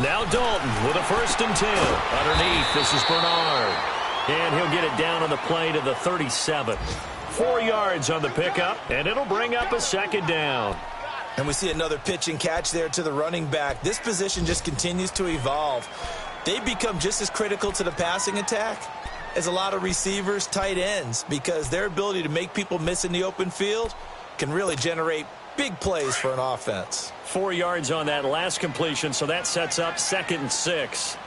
[SPEAKER 1] Now Dalton with a 1st and 10. Underneath, this is Bernard. And he'll get it down on the play to the 37. 4 yards on the pickup, and it'll bring up a second down.
[SPEAKER 2] And we see another pitch and catch there to the running back. This position just continues to evolve. They become just as critical to the passing attack as a lot of receivers, tight ends, because their ability to make people miss in the open field can really generate big plays for an offense.
[SPEAKER 1] 4 yards on that last completion, so that sets up 2nd and 6.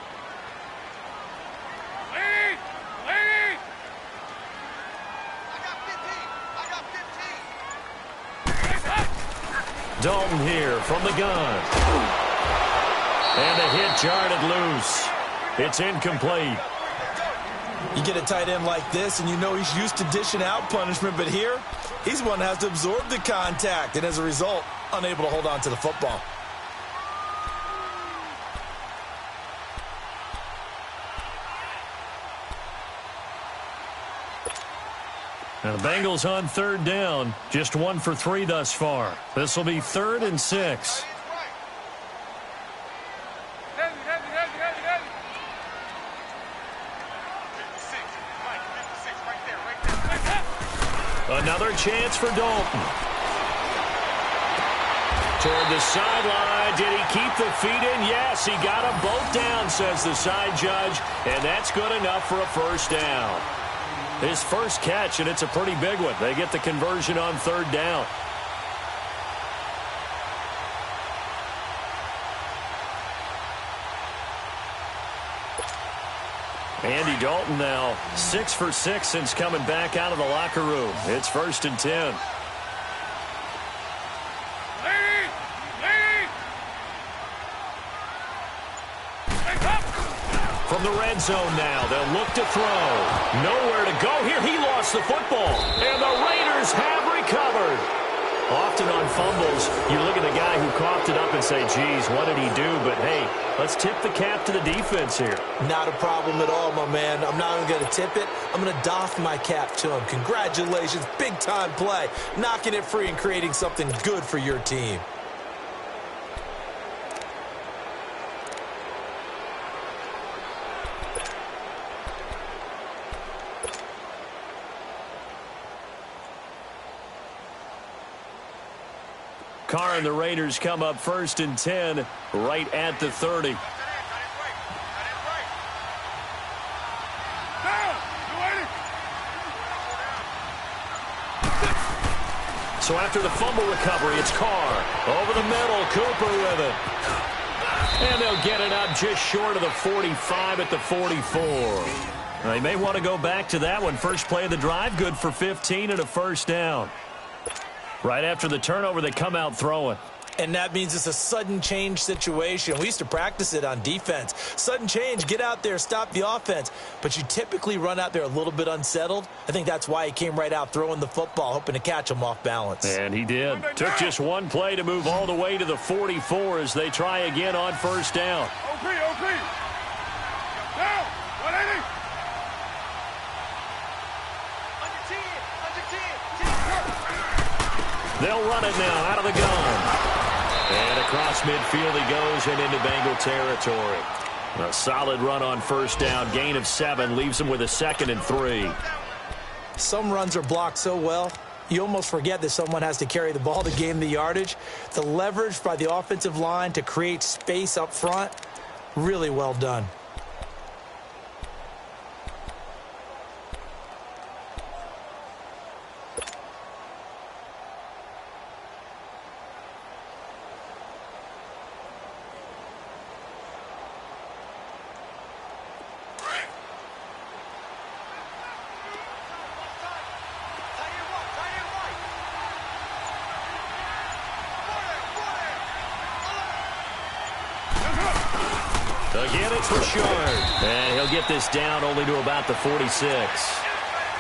[SPEAKER 1] Dalton here from the gun. And the hit jarred it loose. It's incomplete.
[SPEAKER 2] You get a tight end like this, and you know he's used to dishing out punishment, but here, he's one that has to absorb the contact, and as a result, unable to hold on to the football.
[SPEAKER 1] Now the Bengals on 3rd down. Just 1 for 3 thus far. This will be 3rd and 6. Another chance for Dalton. Toward the sideline. Did he keep the feet in? Yes, he got them both down, says the side judge. And that's good enough for a first down. His first catch, and it's a pretty big one. They get the conversion on 3rd down. Andy Dalton now 6 for 6 since coming back out of the locker room. It's 1st and 10. From the red zone now, they'll look to throw. Nowhere to go here. He lost the football. And the Raiders have recovered. Often on fumbles, you look at the guy who coughed it up and say, geez, what did he do? But, hey, let's tip the cap to the defense here.
[SPEAKER 2] Not a problem at all, my man. I'm not even going to tip it. I'm going to doff my cap to him. Congratulations. Big-time play. Knocking it free and creating something good for your team.
[SPEAKER 1] Carr and the Raiders come up 1st and 10 right at the 30. So after the fumble recovery, it's Carr. Over the middle, Cooper with it. And they'll get it up just short of the 45 at the 44. They may want to go back to that one. First play of the drive, good for 15 and a first down. Right after the turnover, they come out throwing.
[SPEAKER 2] And that means it's a sudden change situation. We used to practice it on defense. Sudden change, get out there, stop the offense. But you typically run out there a little bit unsettled. I think that's why he came right out throwing the football, hoping to catch him off balance.
[SPEAKER 1] And he did. Took just one play to move all the way to the 44 as they try again on first down.
[SPEAKER 3] Down, 180.
[SPEAKER 1] They'll run it now out of the gun. And across midfield he goes and into Bengal territory. A solid run on first down. Gain of 7 leaves him with a 2nd and 3.
[SPEAKER 2] Some runs are blocked so well, you almost forget that someone has to carry the ball to gain the yardage. The leverage by the offensive line to create space up front, really well done.
[SPEAKER 1] Again, it's Richard. And he'll get this down only to about the 46.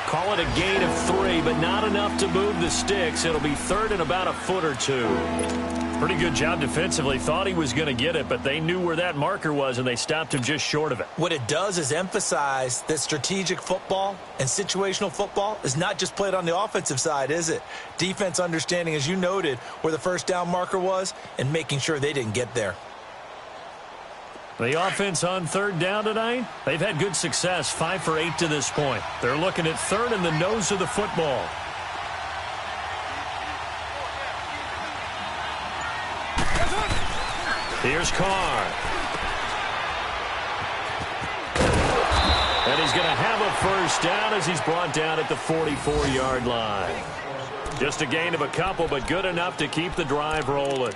[SPEAKER 1] Call it a gain of 3, but not enough to move the sticks. It'll be 3rd and about a foot or 2. Pretty good job defensively. Thought he was going to get it, but they knew where that marker was, and they stopped him just short of it.
[SPEAKER 2] What it does is emphasize that strategic football and situational football is not just played on the offensive side, is it? Defense understanding, as you noted, where the first down marker was and making sure they didn't get there.
[SPEAKER 1] The offense on third down tonight, they've had good success, 5 for 8 to this point. They're looking at third in the nose of the football. Here's Carr. And he's going to have a first down as he's brought down at the 44-yard line. Just a gain of a couple, but good enough to keep the drive rolling.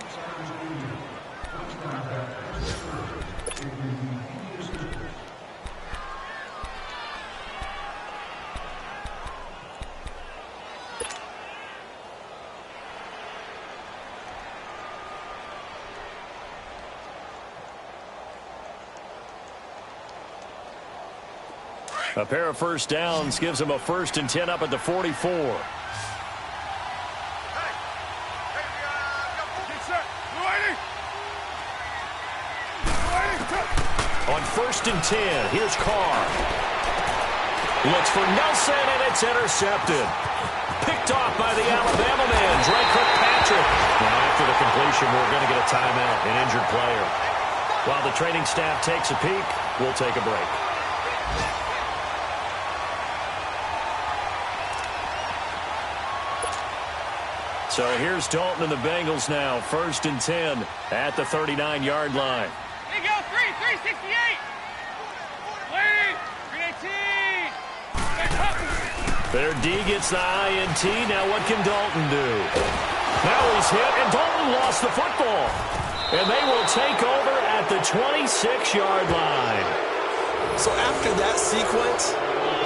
[SPEAKER 1] A pair of first downs gives them a 1st and 10 up at the 44. On 1st and 10, here's Carr. Looks for Nelson, and it's intercepted. Picked off by the Alabama man, Drake Kirkpatrick. Now after the completion, we're going to get a timeout, an injured player. While the training staff takes a peek, we'll take a break. So here's Dalton and the Bengals now, 1st and 10 at the 39-yard line.
[SPEAKER 3] There you go, 368. Wait, 318.
[SPEAKER 1] Their D gets the INT. Now what can Dalton do? Now he's hit, and Dalton lost the football. And they will take over at the 26-yard line.
[SPEAKER 2] So after that sequence,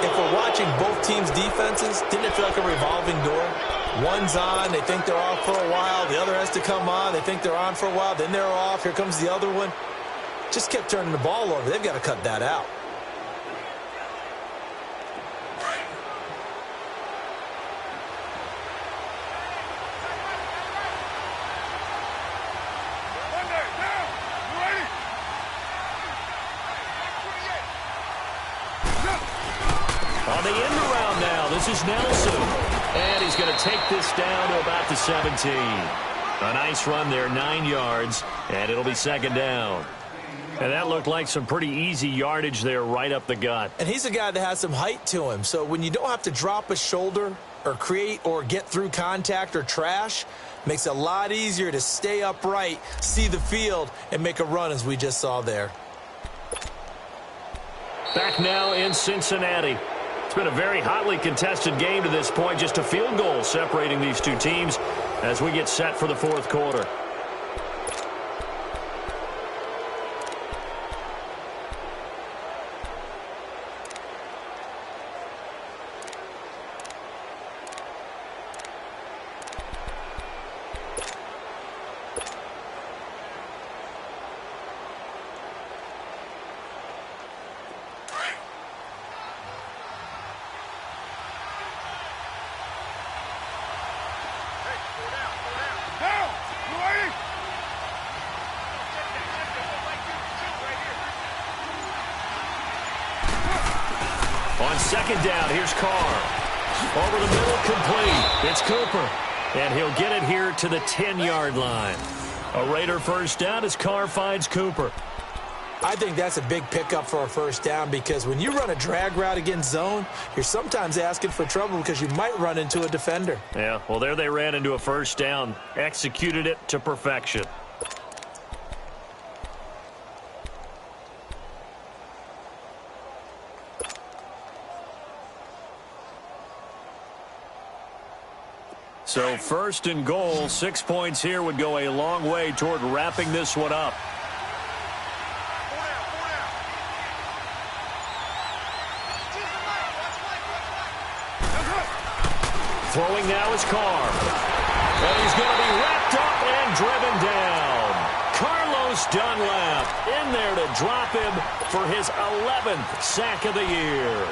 [SPEAKER 2] if we're watching both teams' defenses, didn't it feel like a revolving door? One's on, they think they're off for a while. The other has to come on, they think they're on for a while. Then they're off, here comes the other one. Just kept turning the ball over. They've got to cut that out.
[SPEAKER 1] On the end around now, this is Nelson. And he's going to take this down to about the 17. A nice run there, 9 yards, and it'll be 2nd down. And that looked like some pretty easy yardage there right up the gut.
[SPEAKER 2] And he's a guy that has some height to him. So when you don't have to drop a shoulder or create or get through contact or trash, makes it a lot easier to stay upright, see the field, and make a run as we just saw there.
[SPEAKER 1] Back now in Cincinnati. It's been a very hotly contested game to this point. Just a field goal separating these two teams as we get set for the 4th quarter. On 2nd down, here's Carr. Over the middle, complete. It's Cooper. And he'll get it here to the 10-yard line. A Raider first down as Carr finds Cooper.
[SPEAKER 2] I think that's a big pickup for a first down because when you run a drag route against zone, you're sometimes asking for trouble because you might run into a defender.
[SPEAKER 1] Yeah, well, there they ran into a first down. Executed it to perfection. So 1st and goal, 6 points here would go a long way toward wrapping this one up. Throwing now is Carr. And he's going to be wrapped up and driven down. Carlos Dunlap in there to drop him for his 11th sack of the year.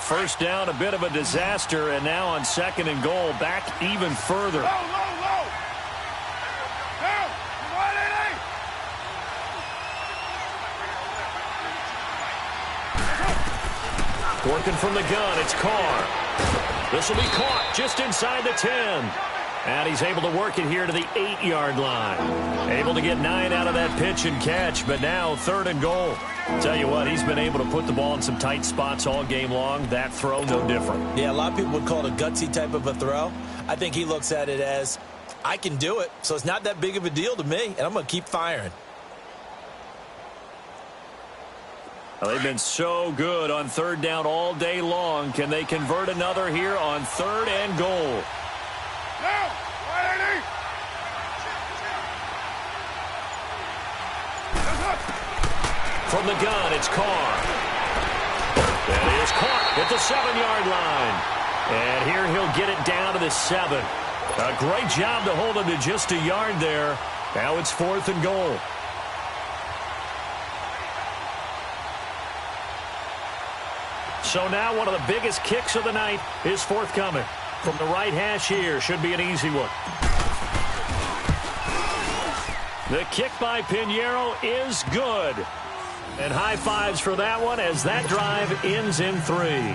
[SPEAKER 1] First down, a bit of a disaster, and now on 2nd and goal, back even further.
[SPEAKER 3] Low, low, low.
[SPEAKER 1] Working from the gun, it's Carr. This will be caught just inside the 10. And he's able to work it here to the 8-yard line. Able to get 9 out of that pitch and catch, but now 3rd and goal. Tell you what, he's been able to put the ball in some tight spots all game long. That throw, no different.
[SPEAKER 2] Yeah, a lot of people would call it a gutsy type of a throw. I think he looks at it as, I can do it, so it's not that big of a deal to me, and I'm going to keep firing.
[SPEAKER 1] Well, they've been so good on 3rd down all day long. Can they convert another here on 3rd and goal? From the gun, it's Carr. That is caught at the 7-yard line. And here he'll get it down to the 7. A great job to hold him to just a yard there. Now it's 4th and goal. So now one of the biggest kicks of the night is forthcoming. From the right hash here, should be an easy one. The kick by Pinheiro is good. And high fives for that one as that drive ends in 3.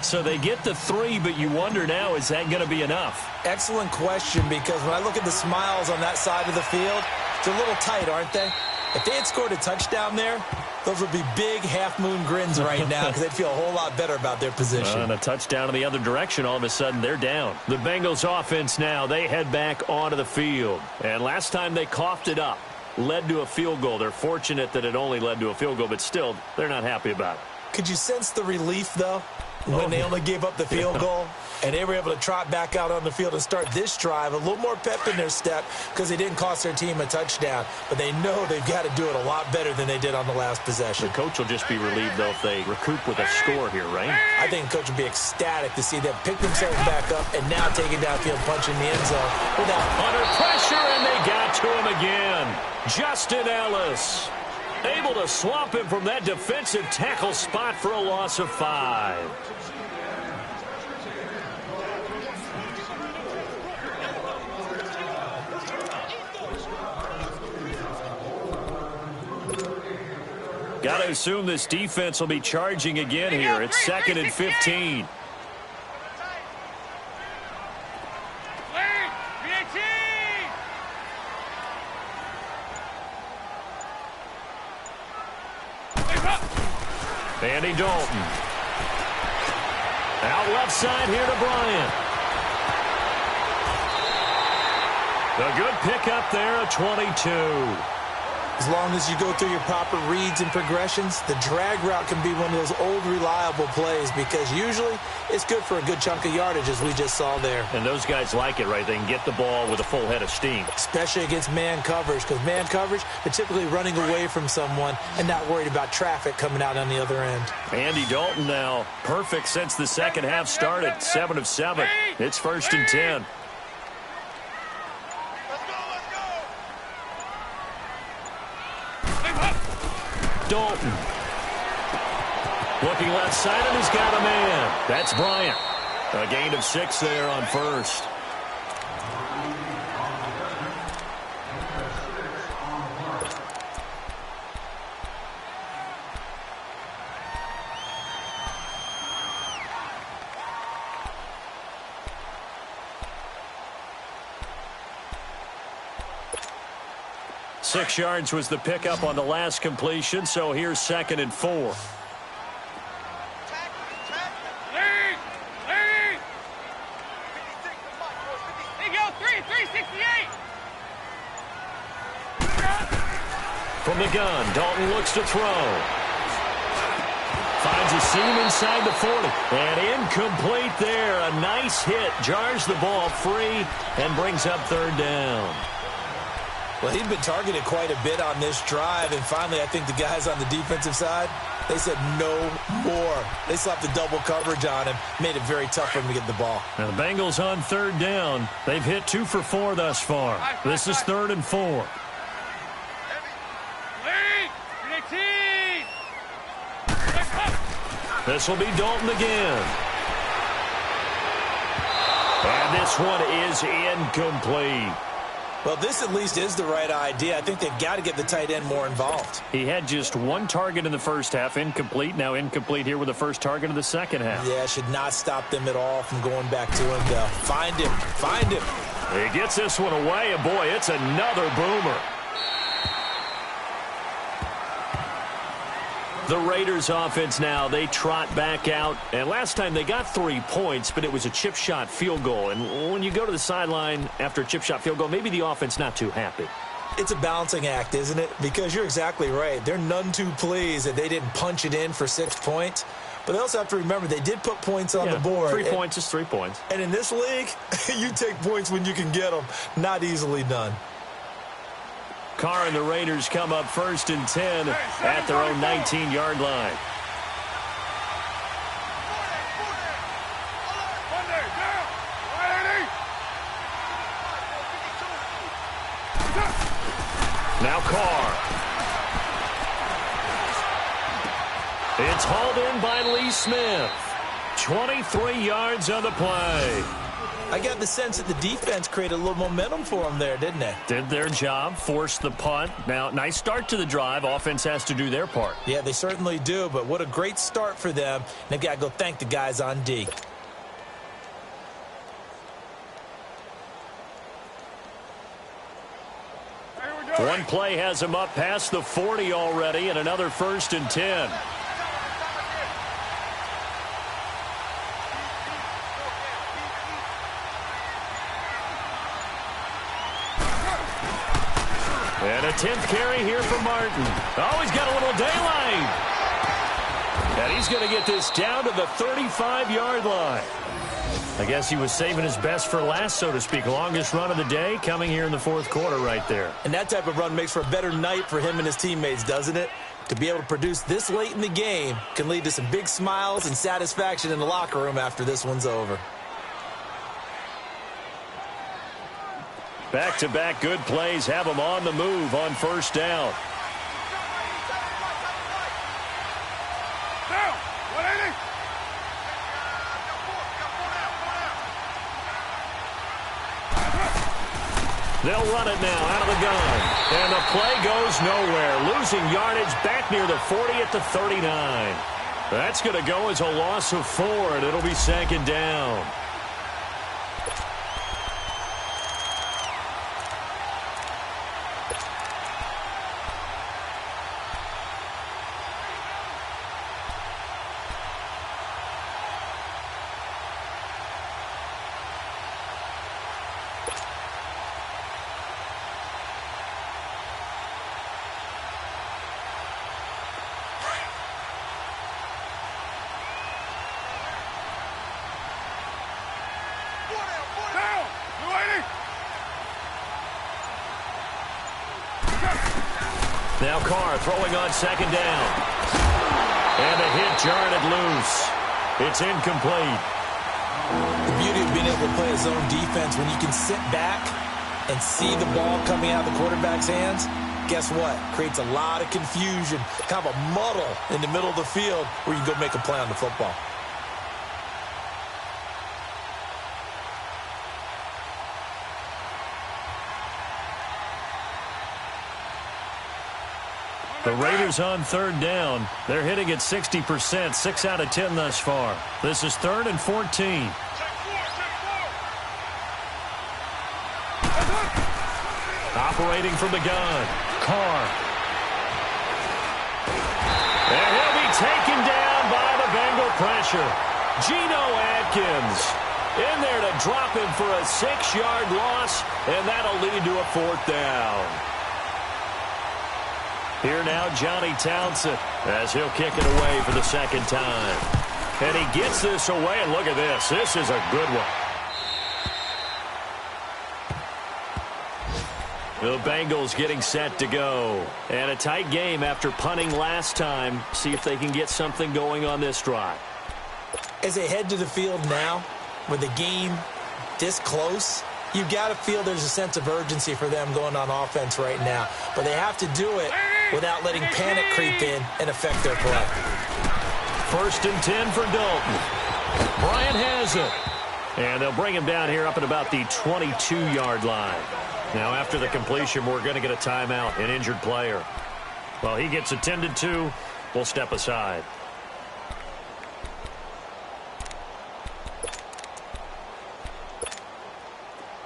[SPEAKER 1] So they get the 3, but you wonder now, is that going to be enough?
[SPEAKER 2] Excellent question, because when I look at the smiles on that side of the field, they're a little tight, aren't they? If they had scored a touchdown there, those would be big half-moon grins right now because they'd feel a whole lot better about their position.
[SPEAKER 1] And a touchdown in the other direction, all of a sudden they're down. The Bengals offense now, they head back onto the field. And last time they coughed it up, led to a field goal. They're fortunate that it only led to a field goal, but still, they're not happy about it.
[SPEAKER 2] Could you sense the relief, though, when they only gave up the field goal? And they were able to trot back out on the field and start this drive. A little more pep in their step because they didn't cost their team a touchdown. But they know they've got to do it a lot better than they did on the last possession.
[SPEAKER 1] The coach will just be relieved, though, if they recoup with a score here, right?
[SPEAKER 2] I think the coach will be ecstatic to see them pick themselves back up and now take it downfield, punching the end zone without
[SPEAKER 1] under pressure, and they got to him again. Justin Ellis able to swamp him from that defensive tackle spot for a loss of 5. Got to assume this defense will be charging again here. It's 2nd and 15. Andy Dalton. Out left side here to Bryant. A good pickup there, a 22.
[SPEAKER 2] As long as you go through your proper reads and progressions, the drag route can be one of those old reliable plays because usually it's good for a good chunk of yardage, as we just saw there.
[SPEAKER 1] And those guys like it, right? They can get the ball with a full head of steam.
[SPEAKER 2] Especially against man coverage, because man coverage, they're typically running away from someone and not worried about traffic coming out on the other end.
[SPEAKER 1] Andy Dalton now perfect since the second half started. 7 of 7. It's 1st and 10. Dalton. Looking left side, and he's got a man. That's Bryant. A gain of 6 there on 1st. Six yards was the pickup on the last completion, so here's 2nd and 4.
[SPEAKER 3] Lead! There you go, 368!
[SPEAKER 1] From the gun, Dalton looks to throw. Finds a seam inside the 40. And incomplete there. A nice hit. Jars the ball free and brings up 3rd down.
[SPEAKER 2] Well, he'd been targeted quite a bit on this drive, and finally I think the guys on the defensive side, they said no more. They slapped the double coverage on him, made it very tough for him to get the ball.
[SPEAKER 1] Now the Bengals on 3rd down. They've hit 2 for 4 thus far. This is 3rd and 4. This will be Dalton again. And this one is incomplete.
[SPEAKER 2] Well, this at least is the right idea. I think they've got to get the tight end more involved.
[SPEAKER 1] He had just one target in the first half, incomplete. Now incomplete here with the first target of the second half.
[SPEAKER 2] Yeah, should not stop them at all from going back to him, though. Find him. Find him.
[SPEAKER 1] He gets this one away, and boy, it's another boomer. The Raiders offense now, they trot back out. And last time they got 3 points, but it was a chip shot field goal. And when you go to the sideline after a chip shot field goal, maybe the offense not too happy.
[SPEAKER 2] It's a balancing act, isn't it? Because you're exactly right. They're none too pleased that they didn't punch it in for 6 points. But they also have to remember they did put points on the board.
[SPEAKER 1] 3 points is 3 points.
[SPEAKER 2] And in this league, you take points when you can get them. Not easily done.
[SPEAKER 1] Carr and the Raiders come up 1st and 10 at their own 19-yard line. Now Carr. It's hauled in by Lee Smith. 23 yards on the play.
[SPEAKER 2] I got the sense that the defense created a little momentum for them there, didn't they?
[SPEAKER 1] Did their job, forced the punt. Now, nice start to the drive. Offense has to do their part.
[SPEAKER 2] Yeah, they certainly do, but what a great start for them. They've got to go thank the guys on D.
[SPEAKER 1] One play has him up past the 40 already, and another 1st and 10. And a 10th carry here for Martin. Oh, he's got a little daylight. And he's going to get this down to the 35-yard line. I guess he was saving his best for last, so to speak. Longest run of the day coming here in the 4th quarter right there.
[SPEAKER 2] And that type of run makes for a better night for him and his teammates, doesn't it? To be able to produce this late in the game can lead to some big smiles and satisfaction in the locker room after this one's over.
[SPEAKER 1] Back-to-back good plays have them on the move on 1st down. They'll run it now out of the gun. And the play goes nowhere. Losing yardage back near the 40 at the 39. That's going to go as a loss of 4, and it'll be 2nd down. Now Carr throwing on 2nd down. And a hit jarred it loose. It's incomplete.
[SPEAKER 2] The beauty of being able to play a zone defense when you can sit back and see the ball coming out of the quarterback's hands, guess what? Creates a lot of confusion, kind of a muddle in the middle of the field where you can go make a play on the football.
[SPEAKER 1] The Raiders on 3rd down. They're hitting at 60%, 6 out of 10 thus far. This is 3rd and 14. Operating from the gun, Carr. And he'll be taken down by the Bengal pressure. Geno Atkins in there to drop him for a 6-yard loss, and that'll lead to a 4th down. Here now, Johnny Townsend, as he'll kick it away for the 2nd time. And he gets this away, and look at this. This is a good one. The Bengals getting set to go. And a tight game after punting last time. See if they can get something going on this drive.
[SPEAKER 2] As they head to the field now, with the game this close, you've got to feel there's a sense of urgency for them going on offense right now. But they have to do it without letting panic creep in and affect their play.
[SPEAKER 1] 1st and 10 for Dalton. Bryant has it. And they'll bring him down here up at about the 22-yard line. Now, after the completion, we're going to get a timeout, an injured player. Well, he gets attended to. We'll step aside.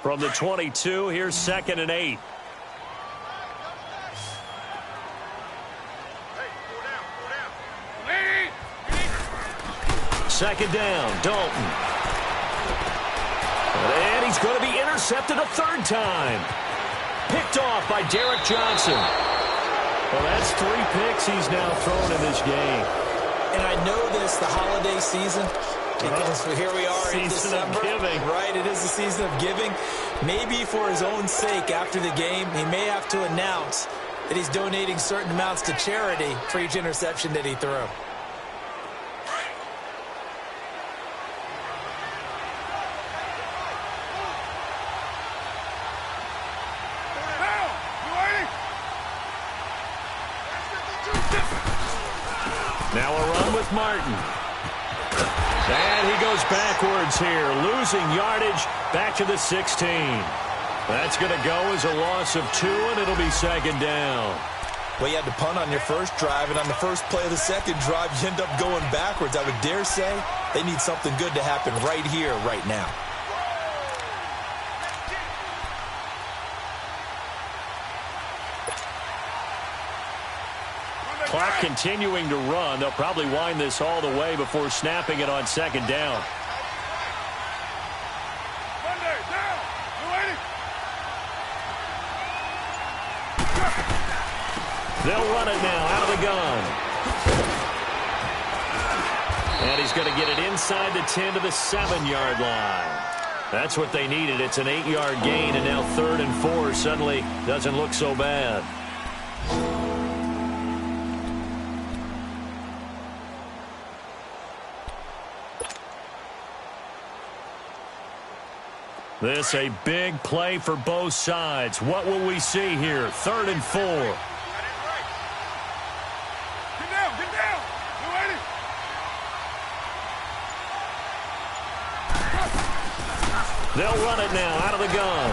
[SPEAKER 1] From the 22, here's 2nd and 8. Second down, Dalton. And he's going to be intercepted a third time. Picked off by Derek Johnson. Well, that's 3 picks he's now thrown in this game.
[SPEAKER 2] And I know this, the holiday season, because here we are in December.
[SPEAKER 1] Season of giving.
[SPEAKER 2] Right, it is the season of giving. Maybe for his own sake, after the game, he may have to announce that he's donating certain amounts to charity for each interception that he threw.
[SPEAKER 1] Now a run with Martin. And he goes backwards here, losing yardage back to the 16. That's going to go as a loss of 2, and it'll be 2nd down.
[SPEAKER 2] Well, you had to punt on your first drive, and on the first play of the second drive, you end up going backwards. I would dare say they need something good to happen right here, right now.
[SPEAKER 1] Clock continuing to run. They'll probably wind this all the way before snapping it on 2nd down. They'll run it now out of the gun. And he's going to get it inside the 10 to the 7-yard line. That's what they needed. It's an 8-yard gain, and now 3rd and 4 suddenly doesn't look so bad. This a big play for both sides. What will we see here? 3rd and 4.
[SPEAKER 3] Get down, get down. You ready?
[SPEAKER 1] They'll run it now out of the gun.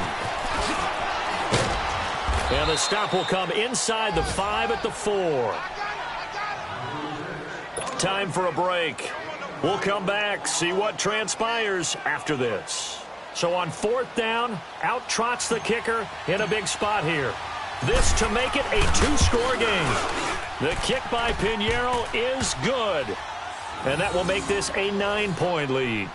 [SPEAKER 1] And the stop will come inside the 5 at the 4. Time for a break. We'll come back, see what transpires after this. So on 4th down, out trots the kicker in a big spot here. This to make it a 2-score game. The kick by Pinheiro is good. And that will make this a 9-point lead.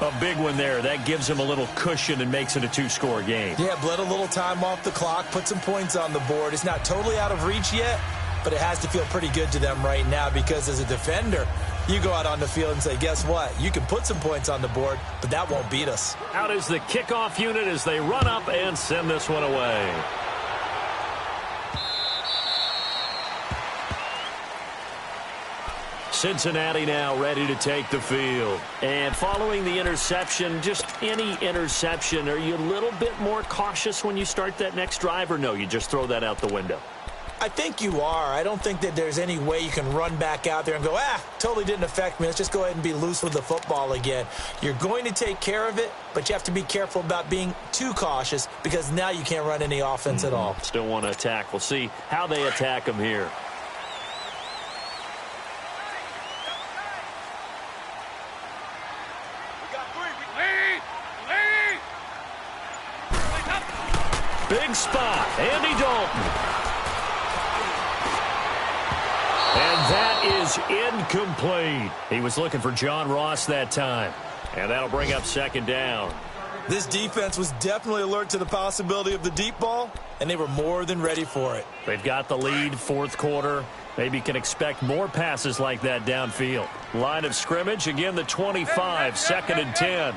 [SPEAKER 1] A big one there. That gives him a little cushion and makes it a 2-score game.
[SPEAKER 2] Yeah, bled a little time off the clock, put some points on the board. It's not totally out of reach yet, but it has to feel pretty good to them right now because as a defender, you go out on the field and say, guess what? You can put some points on the board, but that won't beat us.
[SPEAKER 1] Out is the kickoff unit as they run up and send this one away. Cincinnati now ready to take the field. And following the interception, just any interception, are you a little bit more cautious when you start that next drive, or no, you just throw that out the window?
[SPEAKER 2] I think you are. I don't think that there's any way you can run back out there and go, totally didn't affect me. Let's just go ahead and be loose with the football again. You're going to take care of it, but you have to be careful about being too cautious because now you can't run any offense at all.
[SPEAKER 1] Still want to attack. We'll see how they attack him here. Big spot, Andy Dalton. And that is incomplete. He was looking for John Ross that time. And that'll bring up 2nd down.
[SPEAKER 2] This defense was definitely alert to the possibility of the deep ball, and they were more than ready for it.
[SPEAKER 1] They've got the lead, 4th quarter. Maybe can expect more passes like that downfield. Line of scrimmage, again the 25, 2nd and 10.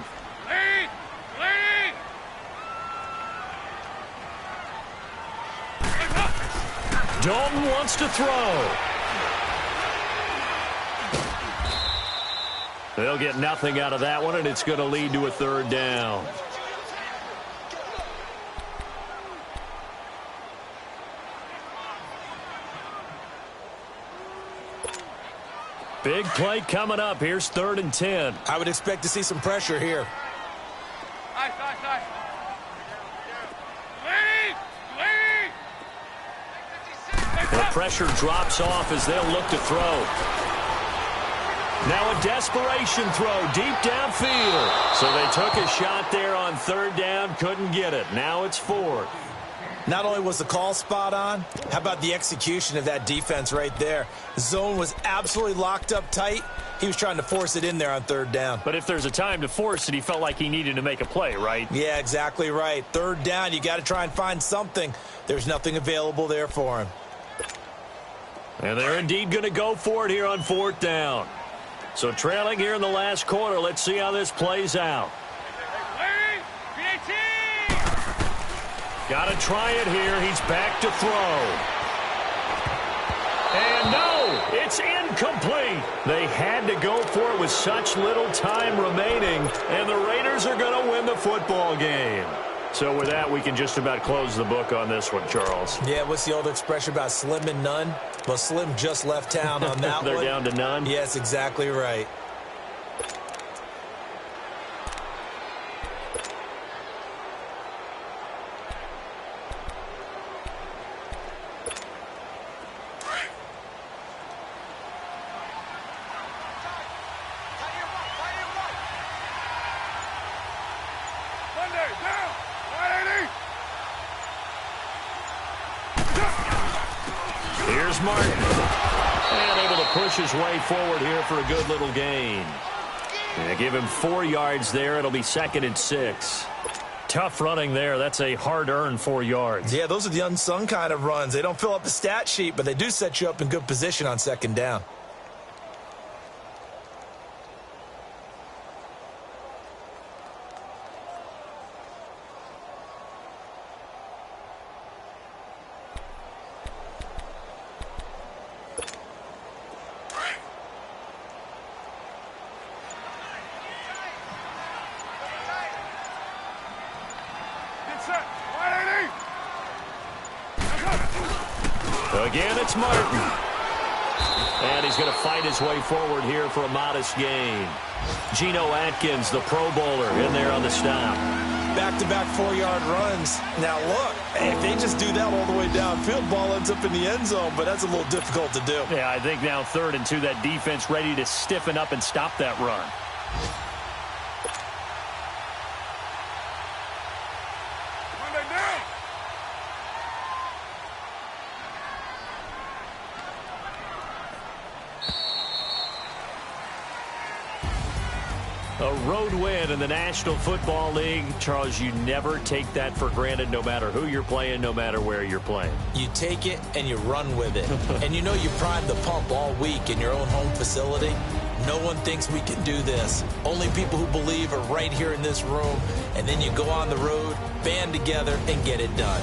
[SPEAKER 1] Dalton wants to throw. They'll get nothing out of that one, and it's going to lead to a 3rd down. Big play coming up. Here's 3rd and 10.
[SPEAKER 2] I would expect to see some pressure here.
[SPEAKER 3] Nice.
[SPEAKER 1] pressure drops off as they'll look to throw. Now a desperation throw deep downfield. So they took a shot there on third down, couldn't get it. Now it's fourth.
[SPEAKER 2] Not only was the call spot on, how about the execution of that defense right there? The zone was absolutely locked up tight. He was trying to force it in there on third down.
[SPEAKER 1] But if there's a time to force it, he felt like he needed to make a play, right?
[SPEAKER 2] Yeah, exactly right. Third down, you got to try and find something. There's nothing available there for him.
[SPEAKER 1] And they're indeed going to go for it here on fourth down. So trailing here in the last quarter, let's see how this plays out. Got to try it here. He's back to throw. And no, it's incomplete. They had to go for it with such little time remaining, and the Raiders are going to win the football game. So with that, we can just about close the book on this one, Charles.
[SPEAKER 2] Yeah, what's the old expression about slim and none? Well, Slim just left town on that
[SPEAKER 1] They're
[SPEAKER 2] one.
[SPEAKER 1] down to none?
[SPEAKER 2] Yes, exactly right.
[SPEAKER 1] Here's Martin. And able to push his way forward here for a good little gain. And give him 4 yards there. It'll be 2nd and 6. Tough running there. That's a hard-earned 4 yards.
[SPEAKER 2] Yeah, those are the unsung kind of runs. They don't fill up the stat sheet, but they do set you up in good position on 2nd down.
[SPEAKER 1] Again, it's Martin. And he's going to fight his way forward here for a modest gain. Geno Atkins, the Pro Bowler, in there on the stop.
[SPEAKER 2] Back-to-back 4-yard runs. Now, look, if they just do that all the way downfield, ball ends up in the end zone, but that's a little difficult to do.
[SPEAKER 1] Yeah, I think now 3rd and 2, that defense ready to stiffen up and stop that run. A road win in the National Football League. Charles, you never take that for granted no matter who you're playing, no matter where you're playing.
[SPEAKER 2] You take it and you run with it. And you know you primed the pump all week in your own home facility. No one thinks we can do this. Only people who believe are right here in this room. And then you go on the road, band together, and get it done.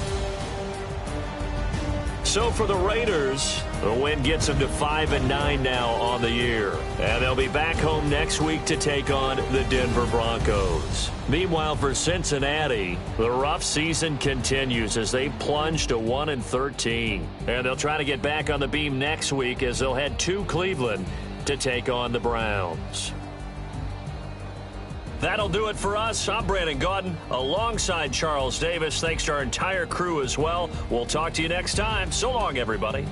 [SPEAKER 1] So for the Raiders, the win gets them to 5-9 now on the year. And they'll be back home next week to take on the Denver Broncos. Meanwhile, for Cincinnati, the rough season continues as they plunge to 1-13. And they'll try to get back on the beam next week as they'll head to Cleveland to take on the Browns. That'll do it for us. I'm Brandon Gaudin alongside Charles Davis. Thanks to our entire crew as well. We'll talk to you next time. So long, everybody.